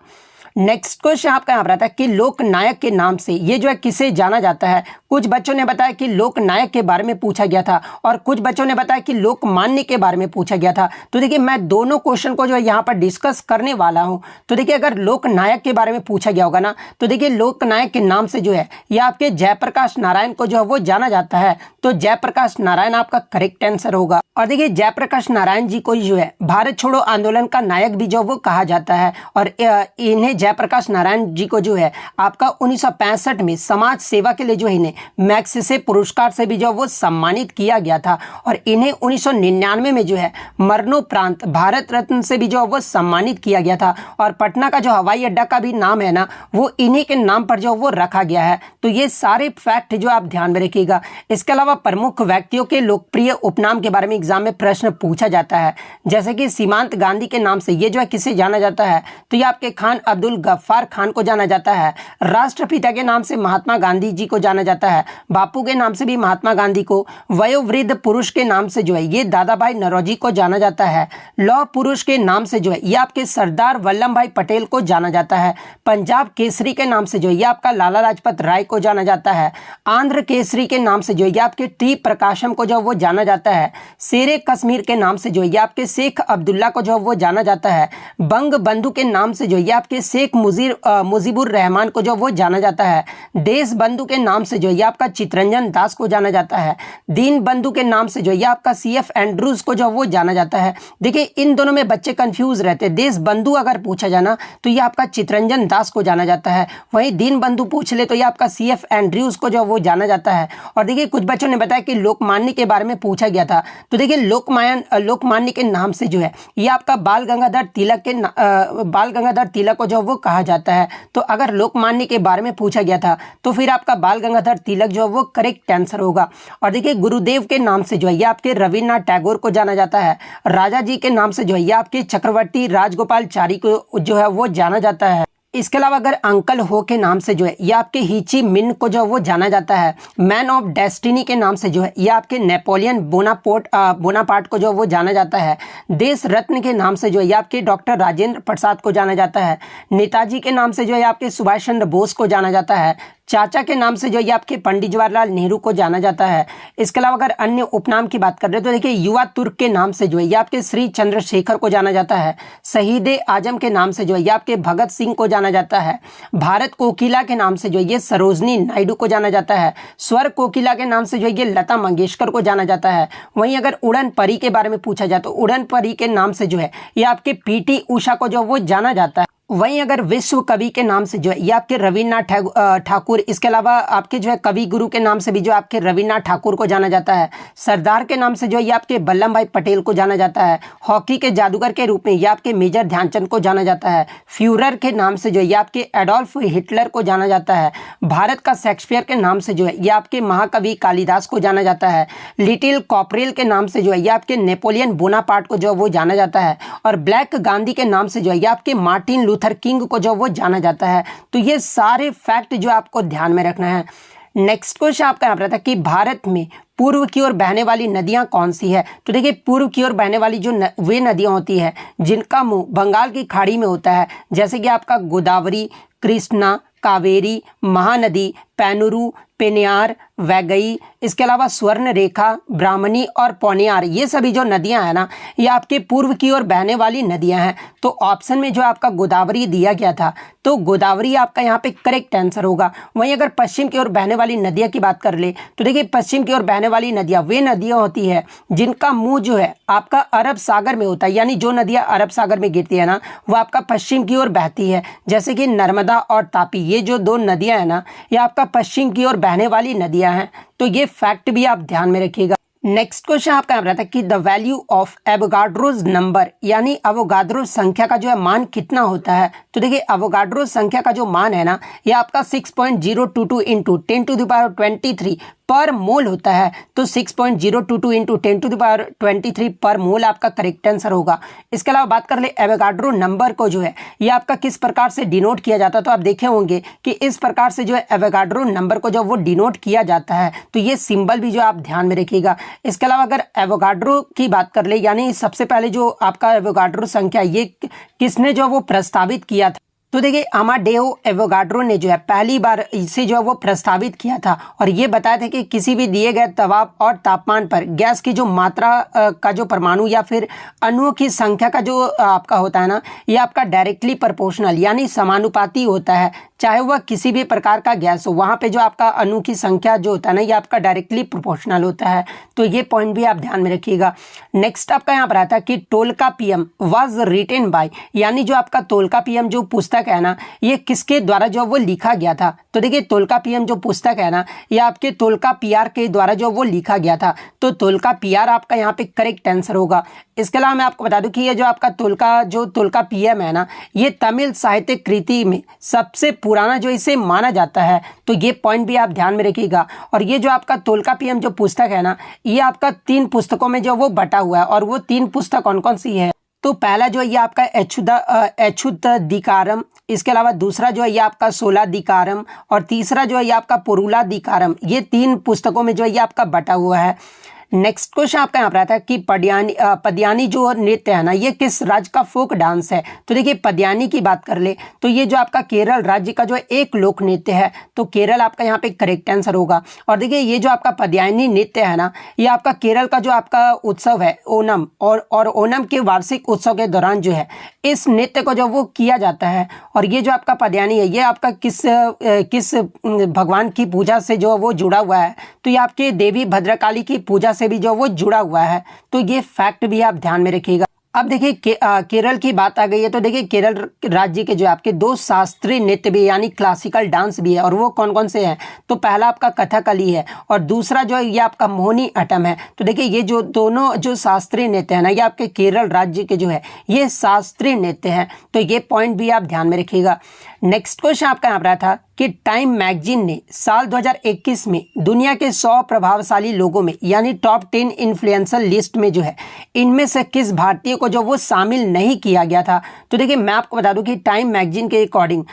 Speaker 1: नेक्स्ट क्वेश्चन आपका यहाँ पर आता है कि लोकनायक के नाम से ये जो है किसे जाना जाता है? कुछ बच्चों ने बताया कि लोकनायक के बारे में पूछा गया था, और कुछ बच्चों ने बताया कि लोकमान्य के बारे में पूछा गया था। तो देखिए मैं दोनों क्वेश्चन को जो है यहाँ पर डिस्कस करने वाला हूँ। तो देखिए अगर लोकनायक के बारे में पूछा गया होगा ना, तो देखिए लोकनायक के नाम से जो है ये आपके जयप्रकाश नारायण को जो है वो जाना जाता है। तो जयप्रकाश नारायण आपका करेक्ट आंसर होगा। और देखिए जयप्रकाश नारायण जी को जो है भारत छोड़ो आंदोलन का नायक भी जो वो कहा जाता है। और इन्हें जयप्रकाश नारायण जी को जो है आपका 1965 में समाज सेवा के लिए जो है इन्हें मैग्सेसे पुरस्कार से भी जो वो सम्मानित किया गया था और इन्हें 1999 में जो है मरणोपरांत भारत रत्न से भी जो वो सम्मानित किया गया था। और पटना का जो हवाई अड्डा का भी नाम है ना वो इन्हीं के नाम पर जो वो रखा गया है। तो ये सारे फैक्ट जो आप ध्यान में रखिएगा। इसके अलावा प्रमुख व्यक्तियों के लोकप्रिय उपनाम के बारे में एग्जाम में प्रश्न पूछा जाता है, जैसे कि सीमांत गांधी के नाम से ये जो है किसे जाना जाता है, तो ये आपके खान अब्दुल गफ्फार खान को जाना जाता है। राष्ट्रपिता के नाम से महात्मा गांधी जी को जाना जाता है, बापू के नाम से भी महात्मा गांधी को, वयोवृद्ध पुरुष के नाम से जो है ये दादा भाई नौरोजी को जाना जाता है, लौह पुरुष के नाम से जो है ये आपके सरदार वल्लभ भाई पटेल को जाना जाता है, पंजाब केसरी के नाम से जो ये आपका लाला लाजपत राय को जाना जाता है, आंध्र केसरी के नाम से जो ये आपके टी प्रकाशम को जो वो जाना जाता है, शेरे कश्मीर के नाम से जो ये आपके शेख अब्दुल्ला को जो वो जाना जाता है, बंग बंधु के नाम से जो ये आपके शेख मुजीबुर रहमान को जो वो जाना जाता है, देश बंधु के नाम से जो ये आपका चितरंजन दास को जाना जाता है, दीन बंधु के नाम से जो ये आपका CF एंड्रूज को जो वो जाना जाता है। देखिए इन दोनों में बच्चे कंफ्यूज रहते हैं। देश बंधु अगर पूछा जाना तो ये आपका चितरंजन दास को जाना जाता है, वहीं दीन बंधु पूछ ले तो ये आपका CF एंड्रूज को जो वो जाना जाता है। और देखिए कुछ बच्चों ने बताया कि लोकमान्य के बारे में पूछा गया था, तो देखिए लोकमान्य के नाम से जो है ये आपका बाल गंगाधर तिलक को जो वो कहा जाता है। तो अगर लोकमान्य के बारे में पूछा गया था तो फिर आपका बाल गंगाधर तिलक जो वो करेक्ट आंसर होगा। और देखिए गुरुदेव के नाम से जो है ये आपके रविन्द्रनाथ टैगोर को जाना जाता है, राजा जी के नाम से जो है ये आपके चक्रवर्ती राजगोपालचारी को जो है वो जाना जाता है। इसके अलावा अगर अंकल हो के नाम से जो है ये आपके हीची मिन को जो वो जाना जाता है, मैन ऑफ डेस्टिनी के नाम से जो है ये आपके नेपोलियन बोनापार्ट को जो वो जाना जाता है, देश रत्न के नाम से जो है ये आपके डॉक्टर राजेंद्र प्रसाद को जाना जाता है, नेताजी के नाम से जो है आपके सुभाष चंद्र बोस को जाना जाता है, चाचा के नाम से जो ये आपके पंडित जवाहरलाल नेहरू को जाना जाता है। इसके अलावा अगर अन्य उपनाम की बात कर रहे हैं तो देखिए युवा तुर्क के नाम से जो है ये आपके श्री चंद्रशेखर को जाना जाता है, शहीद आजम के नाम से जो है ये आपके भगत सिंह को जाना जाता है, भारत कोकिला के नाम से जो ये सरोजनी नायडू को जाना जाता है, स्वर कोकिला के नाम से जो ये लता मंगेशकर को जाना जाता है। वहीं अगर उड़न परी के बारे में पूछा जाए तो उड़न परी के नाम से जो है ये आपके PT उषा को जो वो जाना जाता है। वहीं अगर विश्व कवि के नाम से जो है ये आपके रविन्द्रनाथ ठाकुर, इसके अलावा आपके जो है कवि गुरु के नाम से भी जो आपके रविन्द्रनाथ ठाकुर को जाना जाता है, सरदार के नाम से जो है ये आपके वल्लभ भाई पटेल को जाना जाता है, हॉकी के जादूगर के रूप में ये आपके मेजर ध्यानचंद को जाना जाता है, फ्यूरर के नाम से जो है ये आपके एडोल्फ हिटलर को जाना जाता है, भारत का शेक्सपियर के नाम से जो है ये आपके महाकवि कालिदास को जाना जाता है, लिटिल कॉपरेल के नाम से जो है ये आपके नेपोलियन बोनापार्ट को जो वो जाना जाता है, और ब्लैक गांधी के नाम से जो है ये आपके मार्टिन लूथर किंग को जो वो जाना जाता है। तो ये सारे फैक्ट जो आपको ध्यान में रखना है। नेक्स्ट क्वेश्चन आपका यहाँ पर था कि भारत में पूर्व की ओर बहने वाली नदियां कौन सी है। तो देखिए पूर्व की ओर बहने वाली जो वे नदियां होती है जिनका मुंह बंगाल की खाड़ी में होता है, जैसे कि आपका गोदावरी, कृष्णा, कावेरी, महानदी, पैनुरू, पेनियार, वैगई, इसके अलावा स्वर्ण रेखा, ब्राह्मणी और पौनियार, ये सभी जो नदियां हैं ना ये आपके पूर्व की ओर बहने वाली नदियां हैं। तो ऑप्शन में जो आपका गोदावरी दिया गया था तो गोदावरी आपका यहाँ पे करेक्ट आंसर होगा। वहीं अगर पश्चिम की ओर बहने वाली नदियां की बात कर ले तो देखिए पश्चिम की ओर बहने वाली नदियां वे नदियां होती है जिनका मुंह जो है आपका अरब सागर में होता है, यानी जो नदियां अरब सागर में गिरती है ना वो आपका पश्चिम की ओर बहती है, जैसे कि नर्मदा और तापी, ये जो दो नदियां हैं ना ये आपका पश्चिम की ओर बहने वाली नदियां हैं। तो ये फैक्ट भी आप ध्यान में रखिएगा। नेक्स्ट क्वेश्चन आपका यहाँ रहता है कि the value of Avogadro's number, यानी अवोगाद्रो संख्या का जो है मान कितना होता है। तो देखिए अवोगाड्रो संख्या का जो मान है ना ये आपका 6.022 इंटू 10⁻23 पर मोल होता है। तो 6.022 इंटू 10⁻23 पर मोल आपका करेक्ट आंसर होगा। इसके अलावा बात कर ले एवोगाड्रो नंबर को जो है ये आपका किस प्रकार से डिनोट किया जाता है। तो आप देखे होंगे कि इस प्रकार से जो है एवोगाड्रो नंबर को जो वो डिनोट किया जाता है। तो ये सिंबल भी जो आप ध्यान में रखिएगा। इसके अलावा अगर एवोगाड्रो की बात कर ले, यानी सबसे पहले जो आपका एवोगाड्रो संख्या ये किसने जो वो प्रस्तावित किया था। तो देखिए अमाडेओ एवोगाड्रो ने जो है पहली बार इसे जो है वो प्रस्तावित किया था और ये बताया था कि किसी भी दिए गए दबाव और तापमान पर गैस की जो मात्रा का जो परमाणु या फिर अणुओं की संख्या का जो आपका होता है ना ये आपका डायरेक्टली प्रोपोर्शनल यानी समानुपाती होता है चाहे वह किसी भी प्रकार का गैस हो, वहाँ पे जो आपका अणु की संख्या जो होता है ना, ये आपका डायरेक्टली प्रोपोर्शनल होता है। तो ये पॉइंट भी आप ध्यान में रखिएगा। नेक्स्ट आपका यहाँ पर आता है कि टोल्कापियम वाज रिटेन बाय, यानी जो आपका टोल्कापियम जो पुस्तक है ना, ये किसके द्वारा जो वो लिखा गया था। तो देखिए टोल्कापियम जो पुस्तक है ना, ये आपके टोल्कापियर के द्वारा जो वो लिखा गया था। तो टोल्कापियर आपका यहाँ पे करेक्ट आंसर होगा। इसके अलावा मैं आपको बता दूं कि ये जो आपका टोल्कापियम है ना, ये तमिल साहित्य कृति में सबसे पुराना जो इसे माना जाता है। तो ये पॉइंट भी आप ध्यान में रखिएगा। और ये जो आपका टोल्कापियम जो पुस्तक है ना, ये आपका 3 पुस्तकों में जो वो बटा हुआ है। और वो 3 पुस्तक कौन कौन सी है? तो पहला जो है ये आपका अच्युतदिकारम, इसके अलावा दूसरा जो है ये आपका सोलादिकारम, और तीसरा जो है ये आपका पुरुलादिकारम। ये 3 पुस्तकों में जो है ये आपका बटा हुआ है। नेक्स्ट क्वेश्चन आपका यहाँ पर आता है कि पदियानी जो नृत्य है ना, ये किस राज्य का फोक डांस है। तो देखिए पदियानी की बात कर ले तो ये जो आपका केरल राज्य का जो एक लोक नृत्य है। तो केरल आपका यहाँ पे करेक्ट आंसर होगा। और देखिए ये जो आपका पदियानी नृत्य है ना, ये आपका केरल का जो आपका उत्सव है ओनम, और ओनम के वार्षिक उत्सव के दौरान जो है इस नृत्य को जो वो किया जाता है। और ये जो आपका पदियानी है, ये आपका किस भगवान की पूजा से जो वो जुड़ा हुआ है। तो ये आपके देवी भद्रकाली की पूजा से भी जो वो जुड़ा हुआ है। तो ये फैक्ट भी आप ध्यान में रखिएगा। अब देखिए केरल की बात आ गई है। तो देखिए केरल राज्य के जो आपके 2 शास्त्रीय नृत्य भी यानी क्लासिकल डांस भी है। और वो कौन कौन से हैं? तो पहला आपका कथकली है, और दूसरा जो है ये आपका मोहिनी अट्टम है। तो देखिए ये जो दोनों जो शास्त्रीय नृत्य है ना, ये आपके केरल राज्य के जो है ये शास्त्रीय नृत्य हैं। तो ये पॉइंट भी आप ध्यान में रखिएगा। नेक्स्ट क्वेश्चन आपका यहाँ पर था कि टाइम मैगजीन ने साल 2021 में दुनिया के 100 प्रभावशाली लोगों में यानी टॉप 10 इन्फ्लुएंसर लिस्ट में जो है इनमें से किस भारतीय को जो वो शामिल नहीं किया गया था। तो देखिए मैं आपको बता दूं कि टाइम मैगजीन के अकॉर्डिंग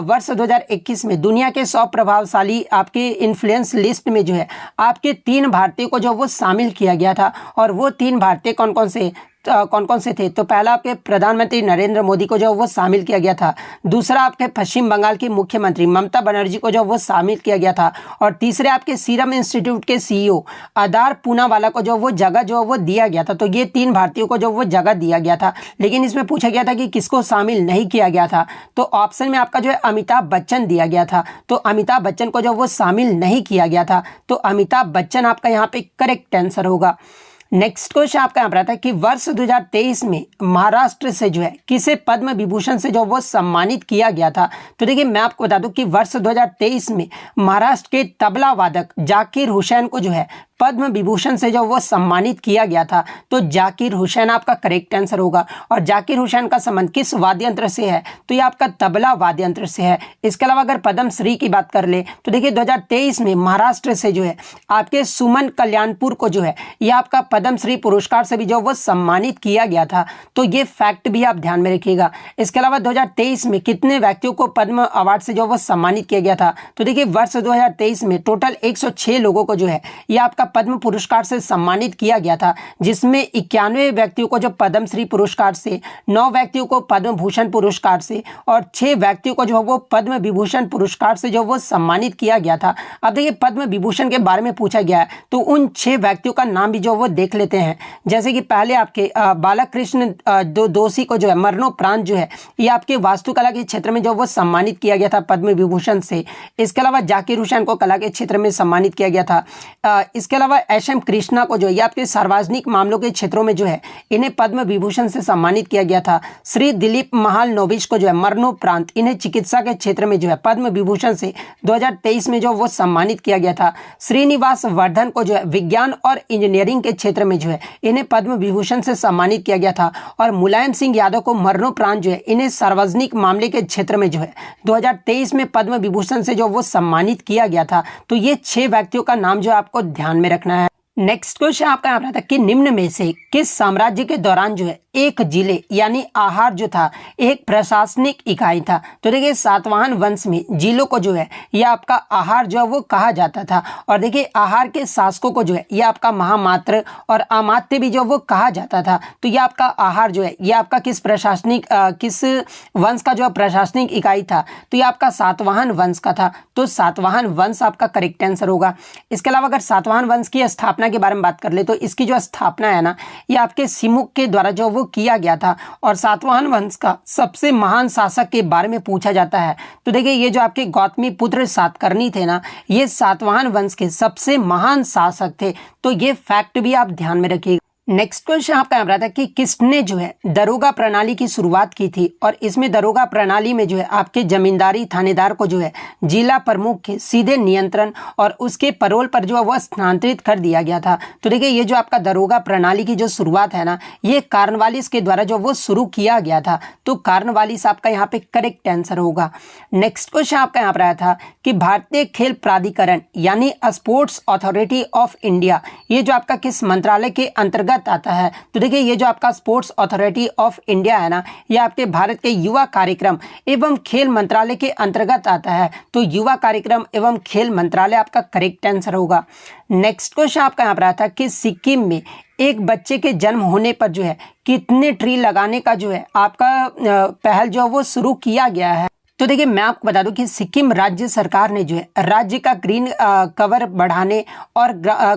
Speaker 1: वर्ष 2021 में दुनिया के 100 प्रभावशाली आपके इन्फ्लुएंस लिस्ट में जो है आपके 3 भारतीयों को जो वो शामिल किया गया था। और वो 3 भारतीय कौन कौन से थे? तो पहला आपके प्रधानमंत्री नरेंद्र मोदी को जो वो शामिल किया गया था। दूसरा आपके पश्चिम बंगाल की मुख्यमंत्री ममता बनर्जी को जो वो शामिल किया गया था। और तीसरे आपके सीरम इंस्टीट्यूट के सीईओ आधार पूनावाला को जो वो जगह जो वो दिया गया था। तो ये 3 भारतीयों को जो वो जगह दिया गया था। लेकिन इसमें पूछा गया था कि किसको शामिल नहीं किया गया था। तो ऑप्शन में आपका जो है अमिताभ बच्चन दिया गया था। तो अमिताभ बच्चन को जो वो शामिल नहीं किया गया था। तो अमिताभ बच्चन आपका यहाँ पे करेक्ट आंसर होगा। नेक्स्ट क्वेश्चन आपका यहाँ पर आता है कि वर्ष 2023 में महाराष्ट्र से जो है किसे पद्म विभूषण से जो वो सम्मानित किया गया था। तो देखिए मैं आपको बता दूं कि वर्ष 2023 में महाराष्ट्र के तबला वादक जाकिर हुसैन को जो है पद्म विभूषण से जो वो सम्मानित किया गया था। तो जाकिर हुसैन आपका करेक्ट आंसर होगा। और जाकिर हुसैन का संबंध किस वाद्य यंत्र से है? तो ये आपका तबला वाद्य यंत्र से है। इसके अलावा अगर पद्म श्री की बात कर ले तो देखिए 2023 में महाराष्ट्र से जो है आपके सुमन कल्याणपुर को जो है ये आपका पद्म श्री पुरस्कार से भी जो वो सम्मानित किया गया था। तो ये फैक्ट भी आप ध्यान में रखिएगा। इसके अलावा 2023 में कितने व्यक्तियों को पद्म अवार्ड से जो वो सम्मानित किया गया था? तो देखिए वर्ष 2023 में टोटल 106 लोगों को जो है ये आपका पद्म पुरस्कार से सम्मानित किया गया था, जिसमें 91 व्यक्तियों को जो पद्मश्री पुरस्कार से, 9 व्यक्तियों को पद्म भूषण पुरस्कार से और 6 व्यक्तियों को जो वो पद्म विभूषण पुरस्कार से जो वो सम्मानित किया गया था। अब देखिए पद्म विभूषण के बारे में पूछा गया है तो उन 6 व्यक्तियों का नाम भी जो वो देख लेते हैं। जैसे कि पहले आपके बालकृष्ण दोषी को जो है मरणोपरांत जो है ये आपके वास्तुकला के क्षेत्र में जो वो सम्मानित किया गया था पद्म विभूषण से। इसके अलावा जाकिर हुसैन को कला के क्षेत्र में सम्मानित किया गया था। इसके अलावा एस.एम. कृष्णा को जो है आपके सार्वजनिक मामलों के क्षेत्रों में जो है इन्हें पद्म विभूषण से सम्मानित किया गया था। श्री दिलीप महालनोबिस को जो है मरणोपरांत इन्हें चिकित्सा के क्षेत्र में जो है पद्म विभूषण से 2023 में जो वो सम्मानित किया गया था। श्रीनिवास वर्धन को जो है विज्ञान और इंजीनियरिंग के क्षेत्र में जो है इन्हें पद्म विभूषण से सम्मानित किया गया था। और मुलायम सिंह यादव को मरणोपरांत जो है इन्हें सार्वजनिक मामले के क्षेत्र में जो है 2023 में पद्म विभूषण से जो वो सम्मानित किया गया था। तो ये 6 व्यक्तियों का नाम जो आपको ध्यान में रखना है। नेक्स्ट क्वेश्चन आपका यहाँ था कि निम्न में से किस साम्राज्य के दौरान जो है एक जिले यानी आहार जो था एक प्रशासनिक इकाई था। तो देखिए सातवाहन वंश में जिलों को जो है यह आपका आहार जो है वो कहा जाता था। और देखिए आहार के शासकों को जो है यह आपका महामात्र और अमात्य भी जो वो कहा जाता था। तो यह आपका आहार जो है यह आपका किस वंश का जो प्रशासनिक इकाई था? तो यह आपका सातवाहन वंश का था। तो सातवाहन वंश आपका करेक्ट आंसर होगा। इसके अलावा अगर सातवाहन वंश की स्थापना स्थापना के बारे में बात कर ले तो इसकी जो स्थापना है ना, ये आपके सिमुक के द्वारा जो वो किया गया था। और सातवाहन वंश का सबसे महान शासक के बारे में पूछा जाता है तो देखिए ये जो आपके गौतमी पुत्र सातकर्णी थे ना, ये सातवाहन वंश के सबसे महान शासक थे। तो ये फैक्ट भी आप ध्यान में रखिएगा। नेक्स्ट क्वेश्चन आपका यहाँ था कि किसने जो है दरोगा प्रणाली की शुरुआत की थी। और इसमें दरोगा प्रणाली में जो है आपके जमींदारी थानेदार को जो है जिला प्रमुख के सीधे नियंत्रण और उसके परोल पर जो है वह स्थानांतरित कर दिया गया था। तो देखिए ये जो आपका दरोगा प्रणाली की जो शुरुआत है ना, ये कार्नवालिस के द्वारा जो वो शुरू किया गया था। तो कार्नवालिस आपका यहाँ पे करेक्ट आंसर होगा। नेक्स्ट क्वेश्चन आपका यहाँ पर आया था कि भारतीय खेल प्राधिकरण यानी स्पोर्ट्स अथॉरिटी ऑफ इंडिया, ये जो आपका किस मंत्रालय के अंतर्गत आता है। तो देखिए ये जो आपका स्पोर्ट्स अथॉरिटी ऑफ इंडिया है ना, ये आपके भारत के युवा कार्यक्रम एवं खेल मंत्रालय के अंतर्गत आता है। तो युवा कार्यक्रम एवं खेल मंत्रालय आपका करेक्ट आंसर होगा। नेक्स्ट क्वेश्चन आपका यहाँ पर आता है कि सिक्किम में एक बच्चे के जन्म होने पर जो है कितने ट्री लगाने का जो है आपका पहल जो है वो शुरू किया गया है। तो देखिए मैं आपको बता दूं कि सिक्किम राज्य सरकार ने जो है राज्य का ग्रीन कवर बढ़ाने और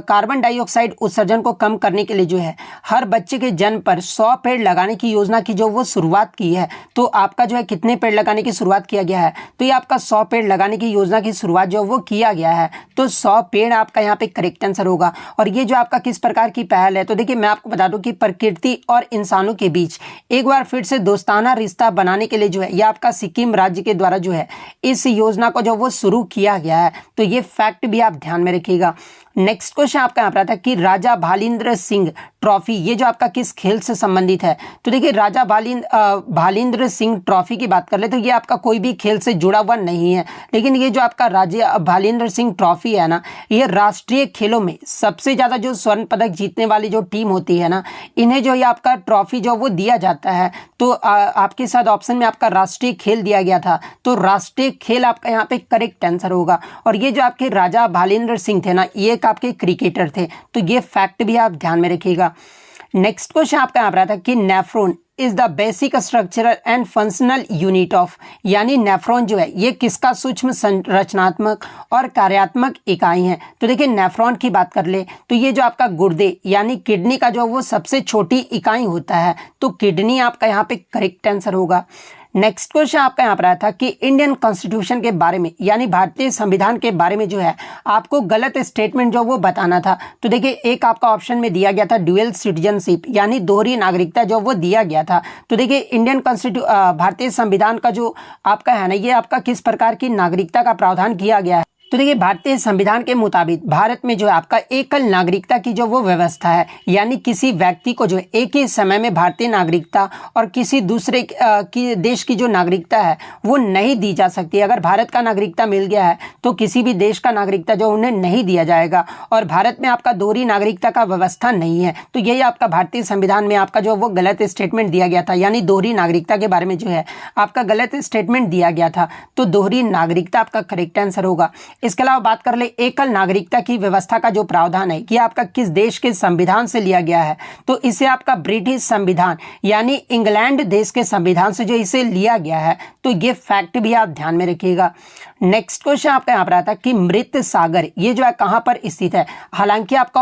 Speaker 1: कार्बन डाइऑक्साइड उत्सर्जन को कम करने के लिए जो है हर बच्चे के जन्म पर 100 पेड़ लगाने की योजना की जो वो शुरुआत की है। तो आपका जो है कितने पेड़ लगाने की शुरुआत किया गया है, तो ये आपका 100 पेड़ लगाने की योजना की शुरुआत जो वो किया गया है। तो 100 पेड़ आपका यहाँ पे करेक्ट आंसर होगा। और ये जो आपका किस प्रकार की पहल है, तो देखिए मैं आपको बता दूं कि प्रकृति और इंसानों के बीच एक बार फिर से दोस्ताना रिश्ता बनाने के लिए जो है ये आपका सिक्किम राज्य के द्वारा जो है इस योजना को जो वो शुरू किया गया है। तो ये फैक्ट भी आप ध्यान में रखिएगा। नेक्स्ट क्वेश्चन आपका यहाँ पर आता है कि राजा भालिंद्र सिंह ट्रॉफी, ये जो आपका किस खेल से संबंधित है। तो देखिए राजा भालिंद्र सिंह ट्रॉफी की बात कर ले तो ये आपका कोई भी खेल से जुड़ा हुआ नहीं है, लेकिन ये जो आपका राजा भालिंद्र सिंह ट्रॉफी है ना, ये राष्ट्रीय खेलों में सबसे ज्यादा जो स्वर्ण पदक जीतने वाली जो टीम होती है ना, इन्हें जो ये आपका ट्रॉफी जो वो दिया जाता है। तो आपके साथ ऑप्शन में आपका राष्ट्रीय खेल दिया गया था, तो राष्ट्रीय खेल आपका यहाँ पे करेक्ट आंसर होगा। और ये जो आपके राजा भालिंद्र सिंह थे ना, ये आपके क्रिकेटर थे। तो ये फैक्ट भी आप ध्यान में रखिएगा। नेक्स्ट क्वेश्चन आपका यहाँ पर आता है कि nephron is the basic structural and functional unit of, यानी नेफ्रॉन जो है ये किसका सूक्ष्म संरचनात्मक और कार्यात्मक इकाई है। तो देखिए नेफ्रॉन की बात कर ले तो ये जो आपका गुर्दे यानी किडनी का जो वो सबसे छोटी इकाई होता है। तो किडनी आपका यहाँ पे करेक्ट आंसर होगा। नेक्स्ट क्वेश्चन आपका यहाँ पर आया था कि इंडियन कॉन्स्टिट्यूशन के बारे में यानी भारतीय संविधान के बारे में जो है आपको गलत स्टेटमेंट जो वो बताना था। तो देखिए एक आपका ऑप्शन में दिया गया था ड्यूअल सिटीजनशिप यानी दोहरी नागरिकता जो वो दिया गया था। तो देखिए भारतीय संविधान का जो आपका है ना, ये आपका किस प्रकार की नागरिकता का प्रावधान किया गया है। तो देखिए भारतीय संविधान के मुताबिक भारत में जो है आपका एकल नागरिकता की जो वो व्यवस्था है, यानी किसी व्यक्ति को जो है एक ही समय में भारतीय नागरिकता और किसी दूसरे की देश की जो नागरिकता है वो नहीं दी जा सकती। अगर भारत का नागरिकता मिल गया है तो किसी भी देश का नागरिकता जो उन्हें नहीं दिया जाएगा। और भारत में आपका दोहरी नागरिकता का व्यवस्था नहीं है। तो यही आपका भारतीय संविधान में आपका जो वो गलत स्टेटमेंट दिया गया था, यानी दोहरी नागरिकता के बारे में जो है आपका गलत स्टेटमेंट दिया गया था। तो दोहरी नागरिकता आपका करेक्ट आंसर होगा। इसके अलावा बात कर ले एकल नागरिकता की व्यवस्था का जो प्रावधान है कि आपका किस देश के संविधान से लिया गया है। तो इसे आपका ब्रिटिश संविधान यानी इंग्लैंड देश के संविधान से जो इसे लिया गया है। तो ये फैक्ट भी आप ध्यान में रखिएगा। नेक्स्ट क्वेश्चन आपका यहाँ पर आता है कि मृत सागर ये जो है कहाँ पर स्थित है। हालांकि आपका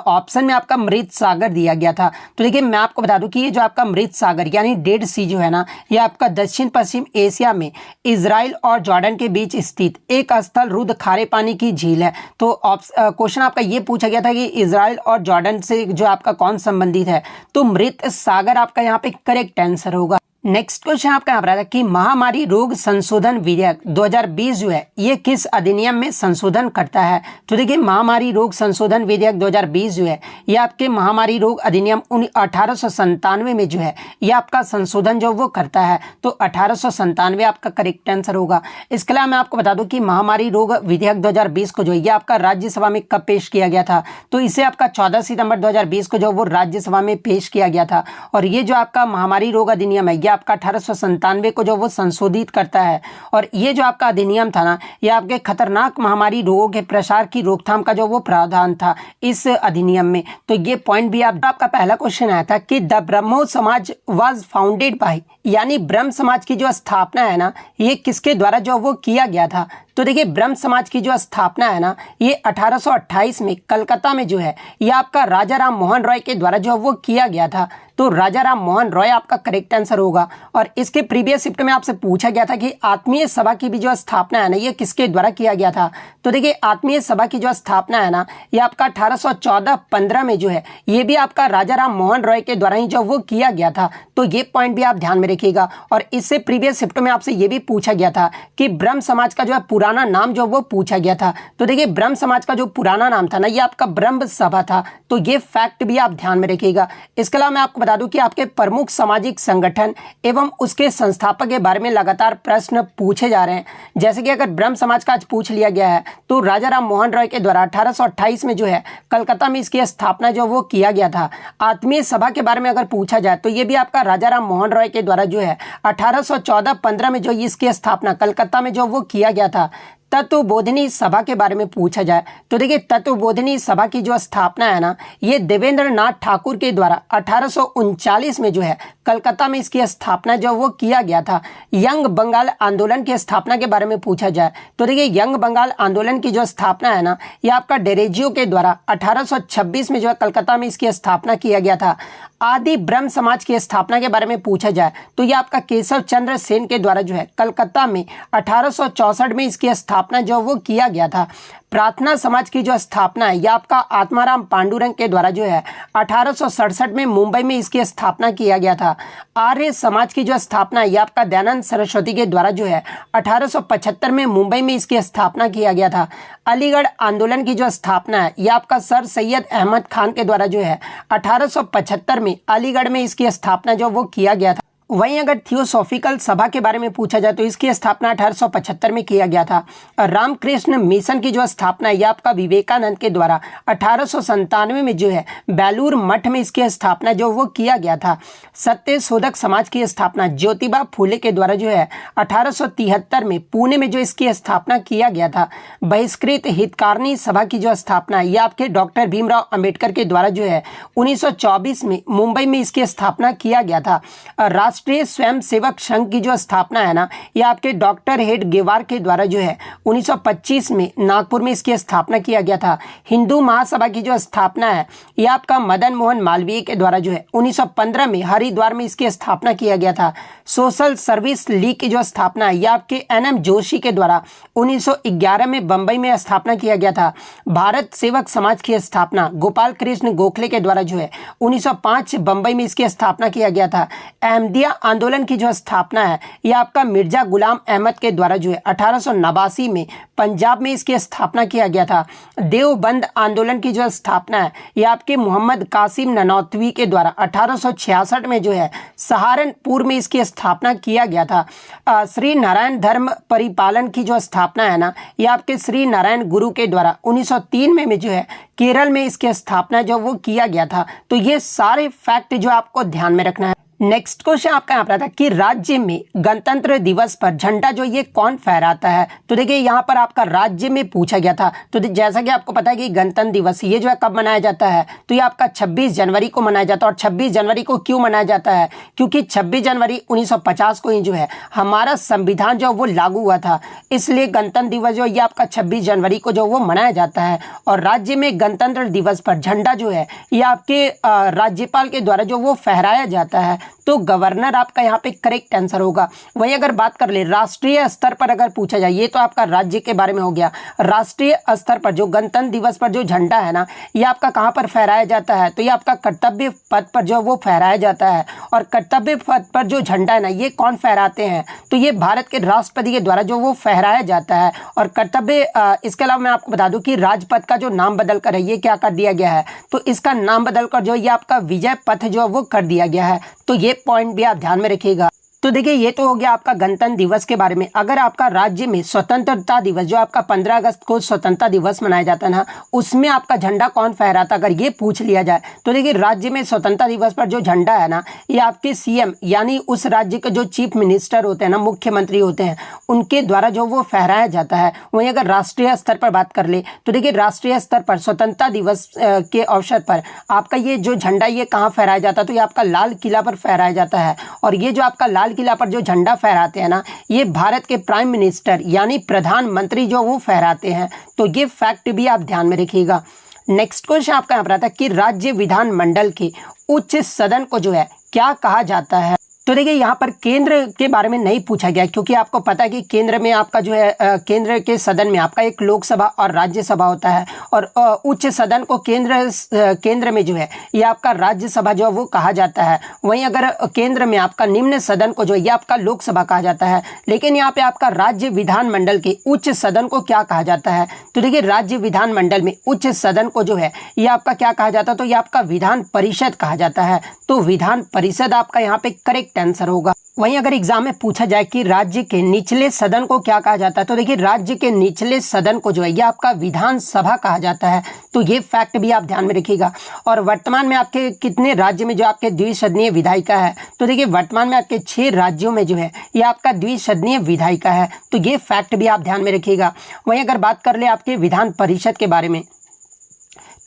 Speaker 1: ऑप्शन में आपका मृत सागर दिया गया था। तो देखिए मैं आपको बता दूं कि ये जो आपका मृत सागर यानी डेड सी जो है ना, ये आपका दक्षिण पश्चिम एशिया में इजराइल और जॉर्डन के बीच स्थित एक स्थल रुद्ध खारे पानी की झील है। तो क्वेश्चन आपका ये पूछा गया था कि इजराइल और जॉर्डन से जो आपका कौन संबंधित है। तो मृत सागर आपका यहाँ पे करेक्ट आंसर होगा। नेक्स्ट क्वेश्चन आपका यहाँ पर आता है कि महामारी रोग संशोधन विधेयक 2020 जो है ये किस अधिनियम में संशोधन करता है। तो देखिए महामारी रोग संशोधन विधेयक 2020 जो है ये आपके महामारी रोग अधिनियम 1897 में जो है ये आपका संशोधन जो वो करता है। तो 1897 आपका करेक्ट आंसर होगा। इसके अलावा मैं आपको बता दूं कि महामारी रोग विधेयक 2020 को जो ये आपका राज्यसभा में कब पेश किया गया था। तो इसे आपका 14 सितंबर 2020 को जो वो राज्यसभा में पेश किया गया था। और ये जो आपका महामारी रोग अधिनियम है आपका 1897 को जो वो संशोधित करता है। और ये जो आपका अधिनियम था ना, ये आपके खतरनाक महामारी रोगों के प्रसार की रोकथाम का जो वो प्रावधान था इस अधिनियम में। तो ये पॉइंट भी आपका पहला क्वेश्चन आया था कि द ब्रह्मो समाज वाज फाउंडेड बाय, यानी ब्रह्म समाज की जो स्थापना है ना, ये किसके द्वारा जो वो किया गया था। तो देखिए ब्रह्म समाज की जो स्थापना है ना, ये 1828 में कलकत्ता में जो है ये आपका राजा राम मोहन रॉय के द्वारा जो वो किया गया था। तो राजा राम मोहन रॉय आपका करेक्ट आंसर होगा। और इसके प्रीवियस शिफ्ट में आपसे पूछा गया था कि आत्मीय सभा की भी जो स्थापना है ना, ये किसके द्वारा किया गया था। तो देखिए आत्मीय सभा की जो स्थापना है ना, ये आपका 1814-15 में जो है ये भी आपका राजा राम मोहन रॉय के द्वारा ही जो वो किया गया था। तो ये पॉइंट भी आप ध्यान में रखिएगा। और इससे प्रीवियस शिफ्ट में आपसे ये भी पूछा गया था कि ब्रह्म समाज का जो है पुराना नाम जो वो पूछा गया था। तो देखिए ब्रह्म समाज का जो पुराना नाम था ना, ये आपका ब्रह्म सभा था। तो ये फैक्ट भी आप ध्यान में रखिएगा। इसके अलावा मैं आपको बता दूं कि आपके प्रमुख सामाजिक संगठन एवं उसके संस्थापक के बारे में लगातार प्रश्न पूछे जा रहे हैं। जैसे कि अगर ब्रह्म समाज का आज पूछ लिया गया है तो राजा राम मोहन रॉय के द्वारा 1828 में जो है कलकत्ता में इसकी स्थापना जो वो किया गया था। आत्मीय सभा के बारे में अगर पूछा जाए तो ये भी आपका राजा राम मोहन रॉय के द्वारा जो है 1814-15 में जो इसकी स्थापना कलकत्ता में जो वो किया गया था। तत्वबोधिनी सभा के बारे में पूछा जाए तो देखिए तत्वबोधिनी सभा की जो स्थापना है ना, ये देवेंद्र नाथ ठाकुर के द्वारा 1839 में जो है कलकत्ता में इसकी स्थापना जो वो किया गया था। यंग बंगाल आंदोलन की स्थापना के बारे में पूछा जाए तो देखिए यंग बंगाल आंदोलन की जो स्थापना है ना, ये आपका डेरेजियो के द्वारा 1826 में जो है कलकत्ता में इसकी स्थापना किया गया था। आदि ब्रह्म समाज की स्थापना के बारे में पूछा जाए तो ये आपका केशव चंद्र सेन के द्वारा जो है कलकत्ता में 1864 में इसकी स्थापना जो वो किया गया था। प्रार्थना समाज की जो स्थापना है, यह आपका आत्माराम पांडुरंग के द्वारा जो है 1867 में मुंबई में इसकी स्थापना किया गया था। आर्य समाज की जो स्थापना है, यह आपका दयानंद सरस्वती के द्वारा जो है 1875 में मुंबई में इसकी स्थापना किया गया था। अलीगढ़ आंदोलन की जो स्थापना है, यह आपका सर सैयद अहमद खान के द्वारा जो है 1875 में अलीगढ़ में इसकी स्थापना जो वो किया गया था। वहीं अगर थियोसॉफिकल सभा के बारे में पूछा जाए तो इसकी स्थापना 1875 में किया गया था। रामकृष्ण मिशन की जो स्थापना है, यह आपका विवेकानंद के द्वारा 1897 में जो है बेलूर मठ में इसकी स्थापना जो वो किया गया था। सत्य शोधक समाज की स्थापना ज्योतिबा फूले के द्वारा जो है 1873 में पुणे में जो इसकी स्थापना किया गया था। बहिष्कृत हितकारिणी सभा की जो स्थापना है, यह आपके डॉक्टर भीमराव अंबेडकर के द्वारा जो है 1924 में मुंबई में इसकी स्थापना किया गया था। राष्ट्रीय स्वयंसेवक संघ की जो स्थापना है ना, यह आपके डॉक्टर हेडगेवार के द्वारा जो है 1925 में नागपुर में इसकी स्थापना किया गया था। हिंदू महासभा की जो स्थापना है, यह आपका मदन मोहन मालवीय के द्वारा जो है 1915 में हरिद्वार में इसकी स्थापना किया गया था। सोशल सर्विस लीग की जो स्थापना है, यह आपके NM जोशी के द्वारा 1911 में बंबई में स्थापना किया गया था। भारत सेवक समाज की स्थापना गोपाल कृष्ण गोखले के द्वारा जो है 1905 बंबई में इसकी स्थापना किया गया था। अहमदिया आंदोलन की जो स्थापना है, यह आपका मिर्जा गुलाम अहमद के द्वारा जो है 1889 में पंजाब में इसकी स्थापना किया गया था। देवबंद आंदोलन की जो स्थापना है, यह आपके मोहम्मद कासिम ननौतवी के द्वारा 1866 में जो है सहारनपुर में इसकी स्थापना किया गया था। श्री नारायण धर्म परिपालन की जो स्थापना है ना, यह आपके श्री नारायण गुरु के द्वारा 1903 में जो है केरल में इसकी स्थापना जो वो किया गया था। तो ये सारे फैक्ट जो आपको ध्यान में रखना है। नेक्स्ट क्वेश्चन आपका यहाँ पर आता है कि राज्य में गणतंत्र दिवस पर झंडा जो ये कौन फहराता है। तो देखिए यहाँ पर आपका राज्य में पूछा गया था। तो जैसा कि आपको पता है कि गणतंत्र दिवस ये जो है कब मनाया जाता है, तो ये आपका 26 जनवरी को मनाया जाता है। और 26 जनवरी को क्यों मनाया जाता है, क्योंकि 26 जनवरी 1950 को ही जो है हमारा संविधान जो वो लागू हुआ था, इसलिए गणतंत्र दिवस जो ये आपका 26 जनवरी को जो वो मनाया जाता है। और राज्य में गणतंत्र दिवस पर झंडा जो है ये आपके राज्यपाल के द्वारा जो वो फहराया जाता है। तो गवर्नर आपका यहाँ पे करेक्ट आंसर होगा। वहीं अगर बात कर ले राष्ट्रीय स्तर पर अगर पूछा जाए, ये तो आपका राज्य के बारे में हो गया। राष्ट्रीय स्तर पर जो गणतंत्र दिवस पर जो झंडा है ना, ये आपका कहाँ पर फहराया जाता है, तो ये आपका कर्तव्य पथ पर जो वो फहराया जाता है। और कर्तव्य पथ पर जो झंडा है ना, ये कौन फहराते हैं, तो ये भारत के राष्ट्रपति के द्वारा जो वो फहराया जाता है। और कर्तव्य इसके अलावा मैं आपको बता दूं कि राजपथ का जो नाम बदल कर है, ये क्या कर दिया गया है, तो इसका नाम बदल कर जो ये आपका विजय पथ जो वो कर दिया गया है। तो ये पॉइंट भी आप ध्यान में रखिएगा। तो देखिए ये तो हो गया आपका गणतंत्र दिवस के बारे में। अगर आपका राज्य में स्वतंत्रता दिवस जो आपका 15 अगस्त को स्वतंत्रता दिवस मनाया जाता है ना, उसमें आपका झंडा कौन फहराता, अगर ये पूछ लिया जाए तो देखिए राज्य में स्वतंत्रता दिवस पर जो झंडा है ना, ये आपके CM यानी उस राज्य के जो चीफ मिनिस्टर होते हैं ना, मुख्यमंत्री होते हैं, उनके द्वारा जो वो फहराया जाता है। वहीं अगर राष्ट्रीय स्तर पर बात कर ले तो देखिए राष्ट्रीय स्तर पर स्वतंत्रता दिवस के अवसर पर आपका ये जो झंडा ये कहाँ फहराया जाता है, तो ये आपका लाल किला पर फहराया जाता है। और ये जो आपका लाल लाल किला पर जो झंडा फहराते हैं ना, ये भारत के प्राइम मिनिस्टर यानी प्रधानमंत्री जो वो फहराते हैं। तो ये फैक्ट भी आप ध्यान में रखिएगा। नेक्स्ट क्वेश्चन आपका यहाँ पर आता है कि राज्य विधानमंडल के उच्च सदन को जो है क्या कहा जाता है। तो देखिए यहाँ पर केंद्र के बारे में नहीं पूछा गया, क्योंकि आपको पता है कि केंद्र में आपका जो है केंद्र के सदन में आपका एक लोकसभा और राज्यसभा होता है, और उच्च सदन को केंद्र में जो है ये आपका राज्यसभा जो है वो कहा जाता है। वहीं अगर केंद्र में आपका निम्न सदन को जो है ये आपका लोकसभा कहा जाता है। लेकिन यहाँ पे आपका राज्य विधानमंडल के उच्च सदन को क्या कहा जाता है। तो देखिए राज्य विधानमंडल में उच्च सदन को जो है ये आपका क्या कहा जाता है, तो ये आपका विधान परिषद कहा जाता है। तो विधान परिषद आपका यहाँ पे करेक्ट आंसर होगा। वहीं अगर एग्जाम में पूछा जाए कि राज्य के निचले सदन को क्या कहा जाता है, तो देखिए राज्य के निचले सदन को जो है ये आपका विधानसभा कहा जाता है। तो ये फैक्ट भी आप ध्यान में रखिएगा। और वर्तमान में आपके कितने राज्य में जो आपके द्विसदनीय विधायिका है, तो देखिए वर्तमान में आपके 6 राज्यों में जो है ये आपका द्विसदनीय विधायिका है। तो ये फैक्ट भी आप ध्यान में रखिएगा। वहीं अगर बात कर ले आपके विधान परिषद के बारे में,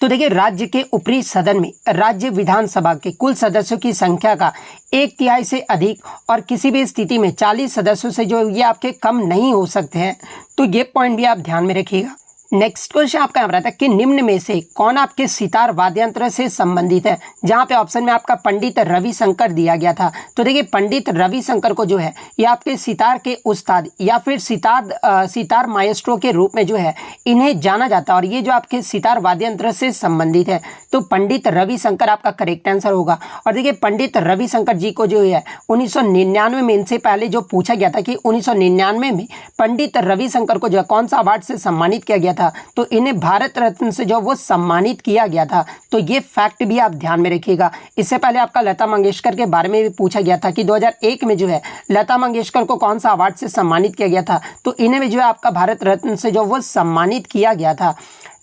Speaker 1: तो देखिए राज्य के ऊपरी सदन में राज्य विधानसभा के कुल सदस्यों की संख्या का 1/3 से अधिक और किसी भी स्थिति में 40 सदस्यों से जो ये आपके कम नहीं हो सकते हैं। तो ये पॉइंट भी आप ध्यान में रखिएगा। नेक्स्ट क्वेश्चन आपका यहाँ रहता है कि निम्न में से कौन आपके सितार वाद्यंत्र से संबंधित है। जहाँ पे ऑप्शन में आपका पंडित रविशंकर दिया गया था। तो देखिए पंडित रविशंकर को जो है ये आपके सितार के उस्ताद या फिर सितार माएस्ट्रो के रूप में जो है इन्हें जाना जाता है, और ये जो आपके सितार वाद्यंत्र से संबंधित है। तो पंडित रविशंकर आपका करेक्ट आंसर होगा। और देखिए पंडित रविशंकर जी को जो है 1999 में इनसे पहले जो पूछा गया था कि 1999 में पंडित रविशंकर को जो है कौन सा अवार्ड से सम्मानित किया गया था, तो इन्हें भारत रत्न से जो वो सम्मानित किया गया था। तो ये फैक्ट भी आप ध्यान में रखिएगा। इससे पहले आपका लता मंगेशकर के बारे में भी पूछा गया था कि 2001 में जो है लता मंगेशकर को कौन सा अवार्ड से सम्मानित किया गया था। तो इन्हें भी जो है आपका भारत रत्न से जो वो सम्मानित किया गया था।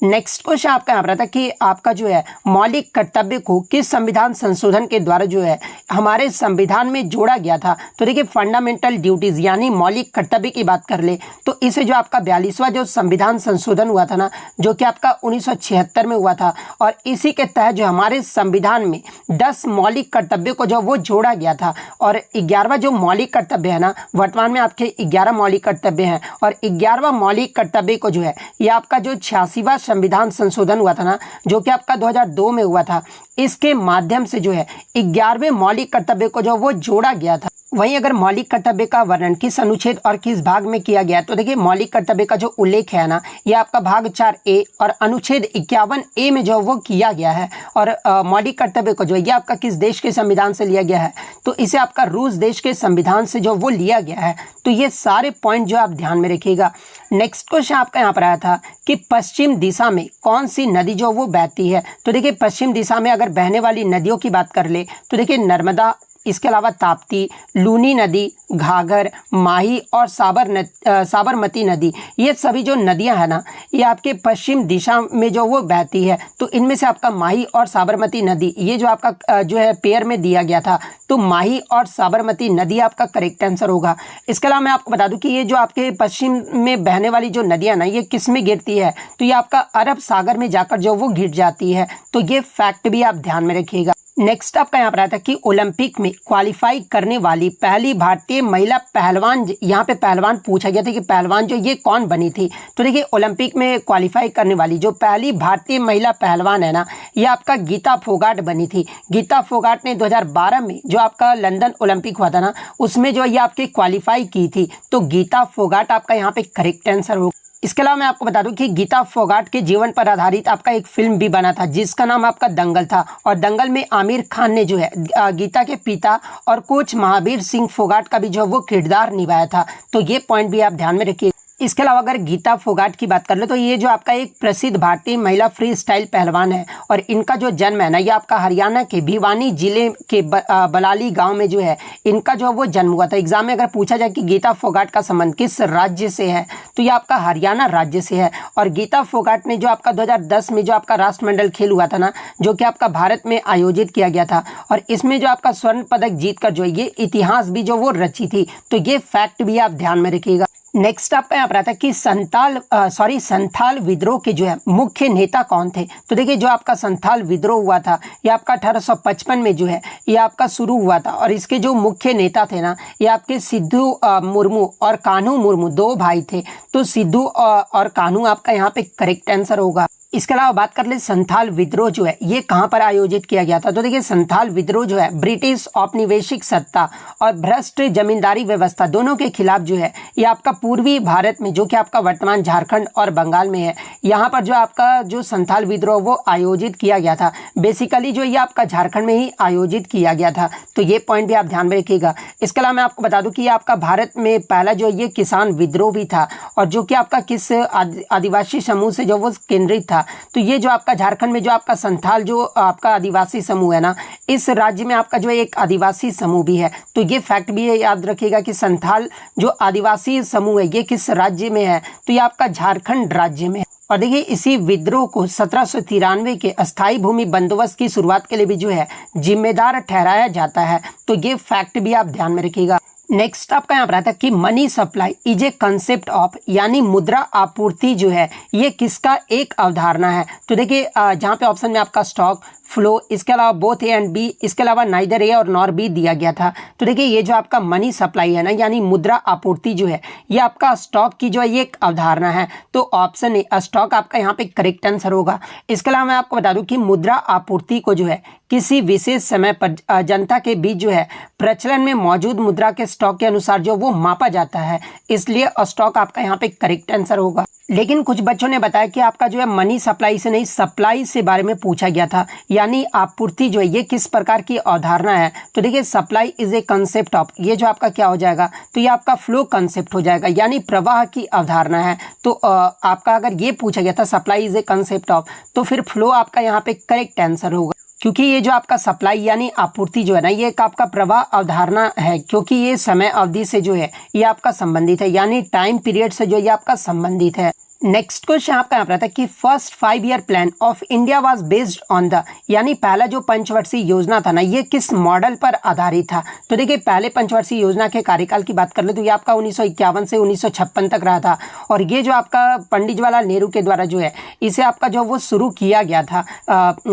Speaker 1: नेक्स्ट क्वेश्चन आपका यहाँ पर था कि आपका जो है मौलिक कर्तव्य को किस संविधान संशोधन के द्वारा जो है हमारे संविधान में जोड़ा गया था। तो देखिए फंडामेंटल ड्यूटीज यानी मौलिक कर्तव्य की बात कर ले तो इसे जो आपका 42वां जो संविधान संशोधन हुआ था ना, जो कि आपका 1976 में हुआ था, और इसी के तहत जो हमारे संविधान में 10 मौलिक कर्तव्य को जो वो जोड़ा गया था। और 11वां जो मौलिक कर्तव्य है ना, वर्तमान में आपके 11 मौलिक कर्तव्य हैं, और 11वां मौलिक कर्तव्य को जो है ये आपका जो 86वां संविधान संशोधन हुआ था ना, जो कि आपका 2002 में हुआ था, इसके माध्यम से जो है 11वें मौलिक कर्तव्य को जो वो जोड़ा गया था। वहीं अगर मौलिक कर्तव्य का वर्णन किस अनुच्छेद और किस भाग में किया गया, तो देखिए मौलिक कर्तव्य का जो उल्लेख है ना, ये आपका भाग 4A और अनुच्छेद 51A में जो वो किया गया है। और मौलिक कर्तव्य को जो ये आपका किस देश के संविधान से लिया गया है, तो इसे आपका रूस देश के संविधान से जो वो लिया गया है। तो ये सारे पॉइंट जो आप ध्यान में रखिएगा। नेक्स्ट क्वेश्चन आपका यहाँ पर आया था कि पश्चिम दिशा में कौन सी नदी जो वो बहती है। तो देखिए पश्चिम दिशा में अगर बहने वाली नदियों की बात कर ले तो देखिए नर्मदा, इसके अलावा ताप्ती, लूनी नदी, घाघर, माही और साबरमती नदी, ये सभी जो नदियां हैं ना, ये आपके पश्चिम दिशा में जो वो बहती है। तो इनमें से आपका माही और साबरमती नदी, ये जो आपका जो है पेयर में दिया गया था, तो माही और साबरमती नदी आपका करेक्ट आंसर होगा। इसके अलावा मैं आपको बता दूं कि ये जो आपके पश्चिम में बहने वाली जो नदियां ना, ये किस में गिरती है, तो ये आपका अरब सागर में जाकर जो वो गिर जाती है। तो ये फैक्ट भी आप ध्यान में रखिएगा। नेक्स्ट आपका यहाँ पर आता है कि ओलंपिक में क्वालिफाई करने वाली पहली भारतीय महिला पहलवान, यहाँ पे पहलवान पूछा गया था कि पहलवान जो ये कौन बनी थी। तो देखिए ओलंपिक में क्वालिफाई करने वाली जो पहली भारतीय महिला पहलवान है ना, ये आपका गीता फोगाट बनी थी। गीता फोगाट ने 2012 में जो आपका लंदन ओलंपिक हुआ था ना, उसमें जो ये आपकी क्वालिफाई की थी। तो गीता फोगाट आपका यहाँ पे करेक्ट आंसर होगा। इसके अलावा मैं आपको बता दूं कि गीता फोगाट के जीवन पर आधारित आपका एक फिल्म भी बना था, जिसका नाम आपका दंगल था। और दंगल में आमिर खान ने जो है गीता के पिता और कोच महावीर सिंह फोगाट का भी जो वो किरदार निभाया था। तो ये पॉइंट भी आप ध्यान में रखिए। इसके अलावा अगर गीता फोगाट की बात कर ले तो ये जो आपका एक प्रसिद्ध भारतीय महिला फ्री स्टाइल पहलवान है, और इनका जो जन्म है ना, ये आपका हरियाणा के भिवानी जिले के बलाली गांव में जो है इनका जो वो जन्म हुआ था। एग्जाम में अगर पूछा जाए कि गीता फोगाट का संबंध किस राज्य से है, तो ये आपका हरियाणा राज्य से है। और गीता फोगाट ने जो आपका 2010 में जो आपका राष्ट्रमंडल खेल हुआ था ना, जो कि आपका भारत में आयोजित किया गया था, और इसमें जो आपका स्वर्ण पदक जीतकर जो ये इतिहास भी जो वो रची थी। तो ये फैक्ट भी आप ध्यान में रखिएगा। नेक्स्ट आपका यहाँ पर आता है कि संथाल विद्रोह के जो है मुख्य नेता कौन थे। तो देखिए जो आपका संथाल विद्रोह हुआ था ये आपका 1855 में जो है ये आपका शुरू हुआ था और इसके जो मुख्य नेता थे ना ये आपके सिद्धू मुर्मू और कान्हू मुर्मू, दो भाई थे। तो सिद्धू और कान्हू आपका यहाँ पे करेक्ट आंसर होगा। इसके अलावा बात कर ले संथाल विद्रोह जो है ये कहाँ पर आयोजित किया गया था। तो देखिए संथाल विद्रोह जो है ब्रिटिश औपनिवेशिक सत्ता और भ्रष्ट जमींदारी व्यवस्था दोनों के खिलाफ जो है ये आपका पूर्वी भारत में जो कि आपका वर्तमान झारखंड और बंगाल में है, यहाँ पर जो आपका जो संथाल विद्रोह वो आयोजित किया गया था। बेसिकली जो ये आपका झारखंड में ही आयोजित किया गया था, तो ये पॉइंट भी आप ध्यान में रखिएगा। इसके अलावा मैं आपको बता दूं कि ये आपका भारत में पहला जो ये किसान विद्रोह भी था और जो कि आपका किस आदिवासी समूह से जो वो केंद्रित था। तो ये जो आपका झारखंड में जो आपका संथाल जो आपका आदिवासी समूह है ना, इस राज्य में आपका जो एक आदिवासी समूह भी है। तो ये फैक्ट भी है, याद रखिएगा कि संथाल जो आदिवासी समूह है ये किस राज्य में है, तो ये आपका झारखंड राज्य में है। और देखिए इसी विद्रोह को 1793 के अस्थायी भूमि बंदोबस्त की शुरुआत के लिए भी जो है जिम्मेदार ठहराया जाता है। तो ये फैक्ट भी आप ध्यान में रखिएगा। नेक्स्ट आपका यहाँ पर आता है कि money supply is a concept of, यानी मुद्रा आपूर्ति जो है ये किसका एक अवधारणा है। तो देखिए जहाँ पे ऑप्शन में आपका स्टॉक फ्लो, इसके अलावा बोथ ए एंड बी, इसके अलावा नाइदर ए और नॉर बी दिया गया था। तो देखिए ये जो आपका मनी सप्लाई है ना यानी मुद्रा आपूर्ति जो है ये आपका स्टॉक की जो है ये एक अवधारणा है। तो ऑप्शन ए स्टॉक आपका यहाँ पे करेक्ट आंसर होगा। इसके अलावा मैं आपको बता दूं कि मुद्रा आपूर्ति को जो है किसी विशेष समय पर जनता के बीच जो है प्रचलन में मौजूद मुद्रा के स्टॉक के अनुसार जो वो मापा जाता है, इसलिए स्टॉक आपका यहाँ पे करेक्ट आंसर होगा। लेकिन कुछ बच्चों ने बताया कि आपका जो है मनी सप्लाई से नहीं सप्लाई से बारे में पूछा गया था, यानी आपूर्ति जो है ये किस प्रकार की अवधारणा है। तो देखिए supply is a concept of, ये जो आपका क्या हो जाएगा, तो ये आपका फ्लो कंसेप्ट हो जाएगा, यानी प्रवाह की अवधारणा है। तो आपका अगर ये पूछा गया था supply is a concept of, तो फिर फ्लो आपका यहाँ पे करेक्ट आंसर होगा, क्योंकि ये जो आपका सप्लाई यानी आपूर्ति जो है ना ये एक आपका प्रवाह अवधारणा है, क्योंकि ये समय अवधि से जो है ये आपका संबंधित है, यानी टाइम पीरियड से जो ये आपका संबंधित है। नेक्स्ट क्वेश्चन आपका यहाँ पर आता है कि first 5 year plan of India was based on the, यानी पहला जो पंचवर्षीय योजना था ना ये किस मॉडल पर आधारित था। तो देखिए पहले पंचवर्षीय योजना के कार्यकाल की बात कर ले तो ये आपका 1951 से 1956 तक रहा था और ये जो आपका पंडित जवाहरलाल नेहरू के द्वारा जो है इसे आपका जो वो शुरू किया गया था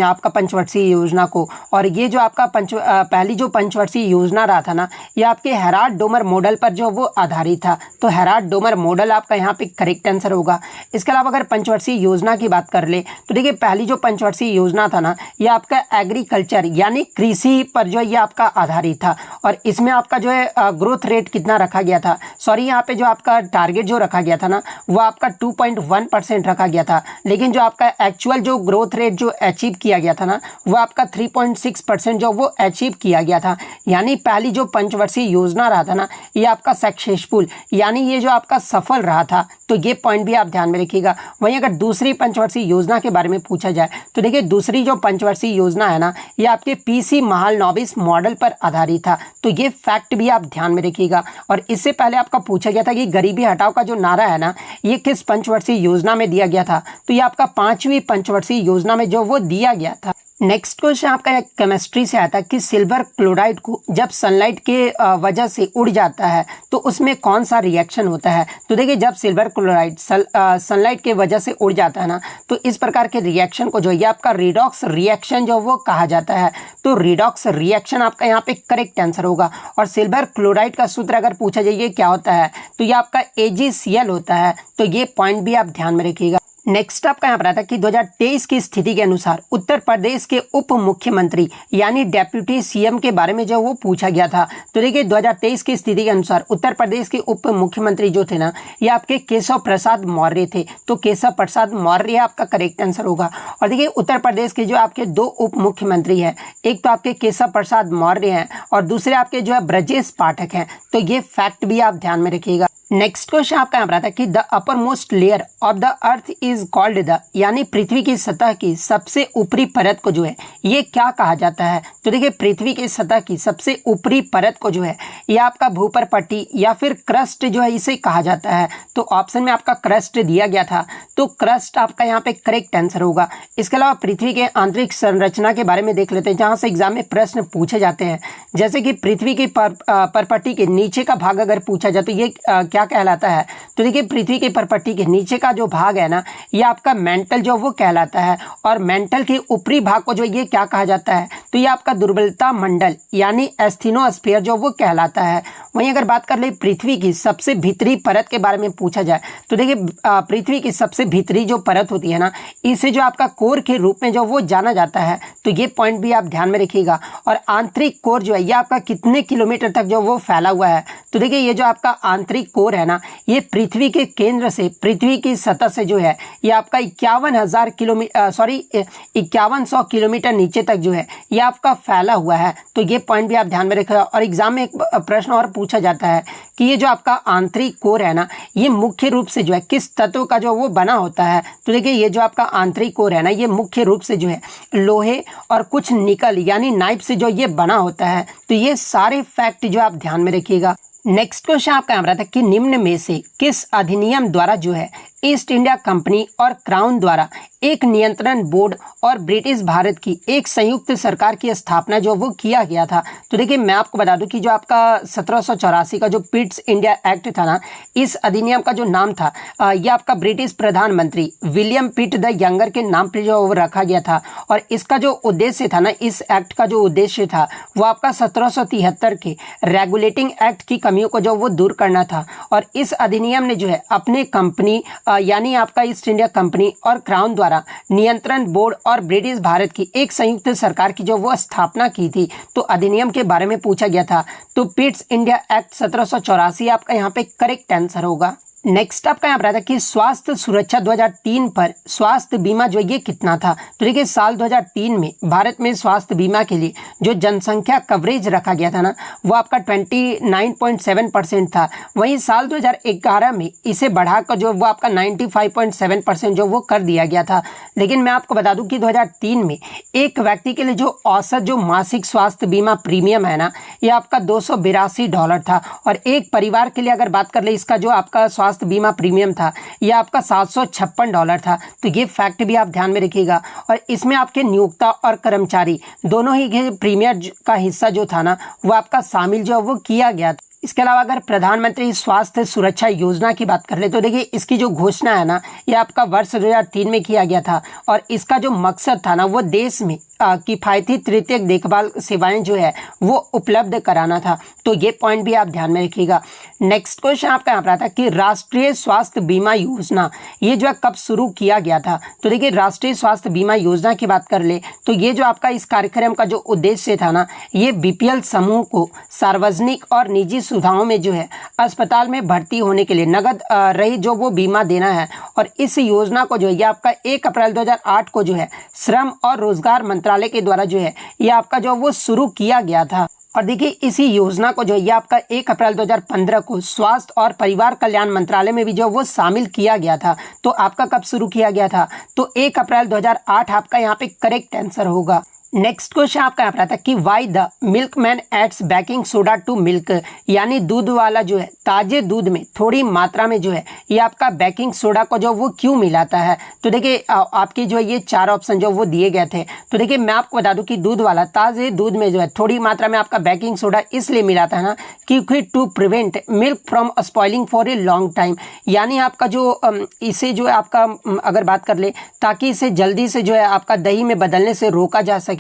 Speaker 1: आपका पंचवर्षीय योजना को। और ये जो आपका पहली जो पंचवर्षीय योजना रहा था ना ये आपके हेराल्ड डोमर मॉडल पर जो वो आधारित था। तो हेराल्ड डोमर मॉडल आपका यहाँ पे करेक्ट आंसर होगा। इसके अलावा अगर पंचवर्षीय योजना की बात कर ले तो देखिए पहली जो पंचवर्षीय योजना था ना ये आपका एग्रीकल्चर यानी कृषि पर जो ये आपका आधारित था और इसमें आपका जो है ग्रोथ रेट कितना रखा गया था, सॉरी यहाँ पे जो आपका टारगेट जो रखा गया था ना वो आपका 2.1% रखा गया था, लेकिन जो आपका एक्चुअल जो ग्रोथ रेट जो अचीव किया गया था ना वो आपका 3.6% जो वो अचीव किया गया था। यानी पहली जो पंचवर्षीय योजना रहा था ना ये आपका सक्सेसफुल यानी ये जो आपका सफल रहा था। तो ये पॉइंट भी आप ध्यान में रखिएगा। वहीं अगर दूसरी पंचवर्षीय योजना के बारे में पूछा जाए तो देखिए दूसरी जो पंचवर्षीय योजना है ना ये आपके पीसी महालनोबिस मॉडल पर आधारित था। तो ये फैक्ट भी आप ध्यान में रखिएगा। और इससे पहले आपका पूछा गया था कि गरीबी हटाओ का जो नारा है ना ये किस पंचवर्षीय योजना में दिया गया था। तो ये आपका 5वीं पंचवर्षीय योजना में जो वो दिया गया था। नेक्स्ट क्वेश्चन आपका केमिस्ट्री से आता है कि सिल्वर क्लोराइड को जब सनलाइट के वजह से उड़ जाता है तो उसमें कौन सा रिएक्शन होता है। तो देखिए जब सिल्वर क्लोराइड सनलाइट के वजह से उड़ जाता है ना तो इस प्रकार के रिएक्शन को जो ये आपका रिडॉक्स रिएक्शन जो वो कहा जाता है। तो रिडॉक्स रिएक्शन आपका यहाँ पे करेक्ट आंसर होगा। और सिल्वर क्लोराइड का सूत्र अगर पूछा जाए ये क्या होता है तो ये आपका AgCl होता है। तो ये पॉइंट भी आप ध्यान में रखिएगा। नेक्स्ट आपका यहाँ पर आता है कि 2023 की स्थिति के अनुसार उत्तर प्रदेश के उप मुख्यमंत्री यानी डेप्यूटी CM के बारे में जो वो पूछा गया था। तो देखिए 2023 की स्थिति के अनुसार उत्तर प्रदेश के उप मुख्यमंत्री जो थे ना ये आपके केशव प्रसाद मौर्य थे। तो केशव प्रसाद मौर्य आपका करेक्ट आंसर होगा। और देखिए उत्तर प्रदेश के जो आपके 2 उप मुख्यमंत्री हैं, एक तो आपके केशव प्रसाद मौर्य हैं और दूसरे आपके जो है ब्रजेश पाठक हैं। तो ये फैक्ट भी आप ध्यान में रखिएगा। नेक्स्ट क्वेश्चन आपका यहाँ पर आता है कि the upper most layer of the earth is called the, यानी पृथ्वी की सतह की सबसे ऊपरी परत को जो है ये क्या कहा जाता है। तो देखिए पृथ्वी की सतह की सबसे ऊपरी परत को जो है ये आपका भूपर पट्टी या फिर क्रस्ट जो है इसे कहा जाता है। तो ऑप्शन में आपका क्रस्ट दिया गया था, तो क्रस्ट आपका यहाँ पे करेक्ट आंसर होगा। इसके अलावा पृथ्वी के आंतरिक संरचना के बारे में देख लेते हैं जहाँ से एग्जाम में प्रश्न पूछे जाते हैं। जैसे कि पृथ्वी की परपट्टी के नीचे का भाग अगर पूछा जाए तो ये क्या क्या कहलाता है? तो देखिए पृथ्वी की परपट्टी के नीचे का जो भाग है ना, ये आपका मेंटल जो वो कहलाता है, और मेंटल के ऊपरी भाग को जो ये क्या कहा जाता है? तो ये आपका दुर्बलता मंडल यानी एस्थेनोस्फीयर जो वो कहलाता है। वहीं अगर बात कर ले पृथ्वी की सबसे भीतरी परत के बारे में पूछा जाए तो देखिए पृथ्वी की सबसे भीतरी जो परत होती है ना, इसे जो आपका कोर के रूप में जो वो जाना जाता है। तो ये पॉइंट भी आप ध्यान में रखिएगा। और आंतरिक कोर जो है ये आपका कितने किलोमीटर तक जो वो फैला हुआ है? तो देखिए ये जो आपका आंतरिक कोर है ना, ये पृथ्वी के केंद्र से पृथ्वी की सतह से जो है ये आपका 5100 किलोमीटर नीचे तक जो है ये आपका फैला हुआ है। तो ये पॉइंट भी आप ध्यान में रखिएगा। और एग्जाम में एक प्रश्न और पूछा जाता है कि ये जो आपका आंतरिक कोर है ना, ये मुख्य रूप से जो है किस तत्व का जो वो बना होता है? तो देखिए ये जो आपका आंतरिक कोर है ना, ये मुख्य रूप से जो है लोहे और कुछ निकल यानी नाइफ से जो ये बना होता है। तो ये सारे फैक्ट जो आप ध्यान में रखिएगा। नेक्स्ट क्वेश्चन आपका यहाँ था कि निम्न में से किस अधिनियम द्वारा जो है ईस्ट इंडिया कंपनी और क्राउन द्वारा एक नियंत्रण बोर्ड और ब्रिटिश भारत की एक संयुक्त सरकार की स्थापना जो वो किया गया था? तो देखिए मैं आपको बता दूं कि जो आपका 1784 का जो पिट्स इंडिया एक्ट था ना, इस अधिनियम का जो नाम था ये आपका ब्रिटिश प्रधानमंत्री विलियम पिट द यंगर के नाम पर जो वो रखा गया था। और इसका जो उद्देश्य था ना, इस एक्ट का जो उद्देश्य था वो आपका 1773 के रेगुलेटिंग एक्ट की कमियों को जो वो दूर करना था। और इस अधिनियम ने जो है अपने कंपनी यानी आपका ईस्ट इंडिया कंपनी और क्राउन द्वारा नियंत्रण बोर्ड और ब्रिटिश भारत की एक संयुक्त सरकार की जो वो स्थापना की थी। तो अधिनियम के बारे में पूछा गया था। तो पिट्स इंडिया एक्ट 1784 आपका यहाँ पे करेक्ट आंसर होगा। नेक्स्ट आपका यहाँ पर आता है कि स्वास्थ्य सुरक्षा 2003 पर स्वास्थ्य बीमा जो ये कितना था? तो देखिए साल 2003 में भारत में स्वास्थ्य बीमा के लिए जो जनसंख्या कवरेज रखा गया था ना, वो आपका 29.7% था। वहीं साल 2011 में इसे बढ़ाकर जो वो आपका 95.7% जो वो कर दिया गया था। लेकिन मैं आपको बता दूं कि 2003 में एक व्यक्ति के लिए जो औसत जो मासिक स्वास्थ्य बीमा प्रीमियम है ना, ये आपका $282 था। और एक परिवार के लिए अगर बात कर ले, इसका जो आपका स्वास्थ्य बीमा प्रीमियम था ये आपका $756 था। तो ये फैक्ट भी आप ध्यान में रखिएगा। और इसमें आपके नियोक्ता और कर्मचारी दोनों ही प्रीमियर का हिस्सा जो था ना, वो आपका शामिल जो वो किया गया था। इसके अलावा अगर प्रधानमंत्री स्वास्थ्य सुरक्षा योजना की बात कर ले तो देखिए इसकी जो घोषणा है ना, ये आपका वर्ष 2003 में किया गया था। और इसका जो मकसद था ना, वो देश में किफ़ायती तृतीयक देखभाल सेवाएं जो है वो उपलब्ध कराना था। तो ये पॉइंट भी आप ध्यान में रखिएगा। नेक्स्ट क्वेश्चन आपका यहाँ पर आता है कि राष्ट्रीय स्वास्थ्य बीमा योजना ये जो है कब शुरू किया गया था? तो देखिए राष्ट्रीय स्वास्थ्य बीमा योजना की बात कर ले तो ये जो आपका इस कार्यक्रम का जो उद्देश्य था ना, ये बीपीएल समूह को सार्वजनिक और निजी सुविधाओं में जो है अस्पताल में भर्ती होने के लिए नगद रहित जो वो बीमा देना है। और इस योजना को जो है ये आपका 1 अप्रैल 2008 को जो है श्रम और रोजगार मंत्रालय के द्वारा जो है ये आपका जो वो शुरू किया गया था। और देखिए इसी योजना को जो ये आपका 1 अप्रैल 2015 को स्वास्थ्य और परिवार कल्याण मंत्रालय में भी जो वो शामिल किया गया था। तो आपका कब शुरू किया गया था? तो 1 अप्रैल 2008 आपका यहाँ पे करेक्ट आंसर होगा। नेक्स्ट क्वेश्चन आपका यहाँ पर आता है कि why the milkman adds baking soda to milk, यानी दूध वाला जो है ताजे दूध में थोड़ी मात्रा में जो है ये आपका बेकिंग सोडा को जो वो क्यों मिलाता है? तो देखिए आपके जो ये 4 ऑप्शन जो वो दिए गए थे। तो देखिए मैं आपको बता दूं कि दूध वाला ताजे दूध में जो है थोड़ी मात्रा में आपका बेकिंग सोडा इसलिए मिलाता है ना, क्योंकि to prevent milk from spoiling for a long time, यानी आपका जो इसे जो है आपका अगर बात कर ले ताकि इसे जल्दी से जो है आपका दही में बदलने से रोका जा सके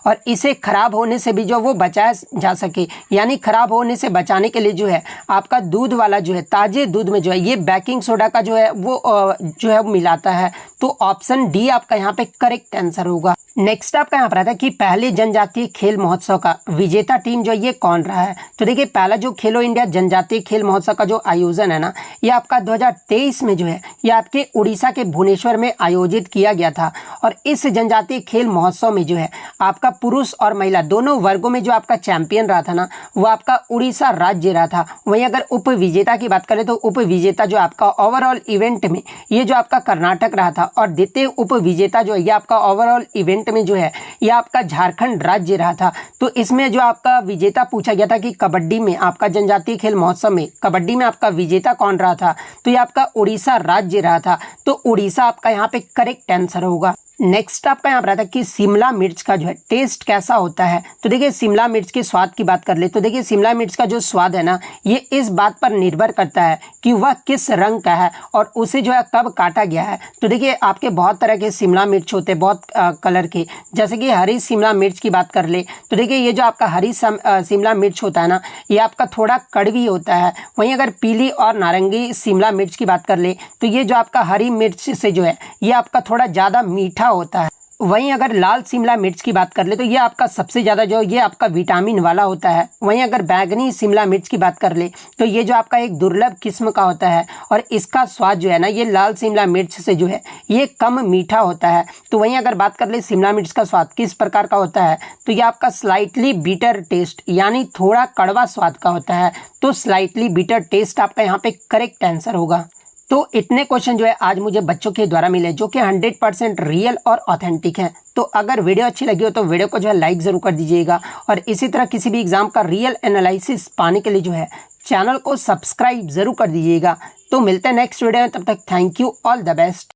Speaker 1: और इसे खराब होने से भी जो वो बचाया जा सके। यानी खराब होने से बचाने के लिए जो है आपका दूध वाला जो है ताजे दूध में जो है ये बेकिंग सोडा का जो है वो जो है मिलाता है। तो ऑप्शन डी आपका यहाँ पे करेक्ट आंसर होगा। नेक्स्ट आपका यहाँ पर आता है कि पहले जनजातीय खेल महोत्सव का विजेता टीम जो ये कौन रहा है? तो देखिए पहला जो खेलो इंडिया जनजातीय खेल महोत्सव का जो आयोजन है ना, ये आपका 2023 में जो है ये आपके उड़ीसा के भुवनेश्वर में आयोजित किया गया था। और इस जनजातीय खेल महोत्सव में जो है आपका पुरुष और महिला दोनों वर्गों में जो आपका चैंपियन रहा था ना, वो आपका उड़ीसा राज्य रहा था। वहीं अगर उप विजेता की बात करें तो उप विजेता जो आपका ओवरऑल इवेंट में ये जो आपका कर्नाटक रहा था। और द्वितीय उप विजेता जो है ये आपका ओवरऑल इवेंट में जो है ये आपका झारखंड राज्य रहा था। तो इसमें जो आपका विजेता पूछा गया था कि कबड्डी में आपका जनजातीय खेल महोत्सव में कबड्डी में आपका विजेता कौन रहा था? तो ये आपका उड़ीसा राज्य रहा था। तो उड़ीसा आपका यहाँ पे करेक्ट आंसर होगा। नेक्स्ट आपका यहाँ पर आता है कि शिमला मिर्च का जो है टेस्ट कैसा होता है। तो देखिए शिमला मिर्च के स्वाद की बात कर ले तो देखिए शिमला मिर्च का जो स्वाद है ना ये इस बात पर निर्भर करता है कि वह किस रंग का है और उसे जो है कब काटा गया है। तो देखिए आपके बहुत तरह के शिमला मिर्च होते हैं, बहुत कलर के, जैसे कि हरी शिमला मिर्च की बात कर ले तो देखिए ये जो आपका हरी शिमला मिर्च होता है ना ये आपका थोड़ा कड़वी होता है। वहीं अगर पीली और नारंगी शिमला मिर्च की बात कर ले तो ये जो आपका हरी मिर्च से जो है ये आपका थोड़ा ज़्यादा मीठा होता है। वहीं अगर लाल शिमला मिर्च की बात कर ले तो ये आपका सबसे ज़्यादा जो ये आपका विटामिन वाला होता है। वहीं अगर बैंगनी शिमला मिर्च की बात कर ले तो ये जो आपका एक दुर्लभ किस्म का होता है और इसका स्वाद जो है ना ये लाल शिमला मिर्च से जो है ये कम मीठा होता है। तो वहीं अगर बात कर ले शिमला मिर्च का स्वाद किस प्रकार का होता है तो ये आपका स्लाइटली बीटर टेस्ट यानी थोड़ा कड़वा स्वाद का होता है। तो स्लाइटली बीटर टेस्ट आपका यहाँ पे करेक्ट आंसर होगा। तो इतने क्वेश्चन जो है आज मुझे बच्चों के द्वारा मिले जो कि 100% रियल और ऑथेंटिक हैं। तो अगर वीडियो अच्छी लगी हो तो वीडियो को जो है लाइक ज़रूर कर दीजिएगा और इसी तरह किसी भी एग्जाम का रियल एनालिसिस पाने के लिए जो है चैनल को सब्सक्राइब ज़रूर कर दीजिएगा। तो मिलते हैं नेक्स्ट वीडियो में, तब तक thank you, all the best.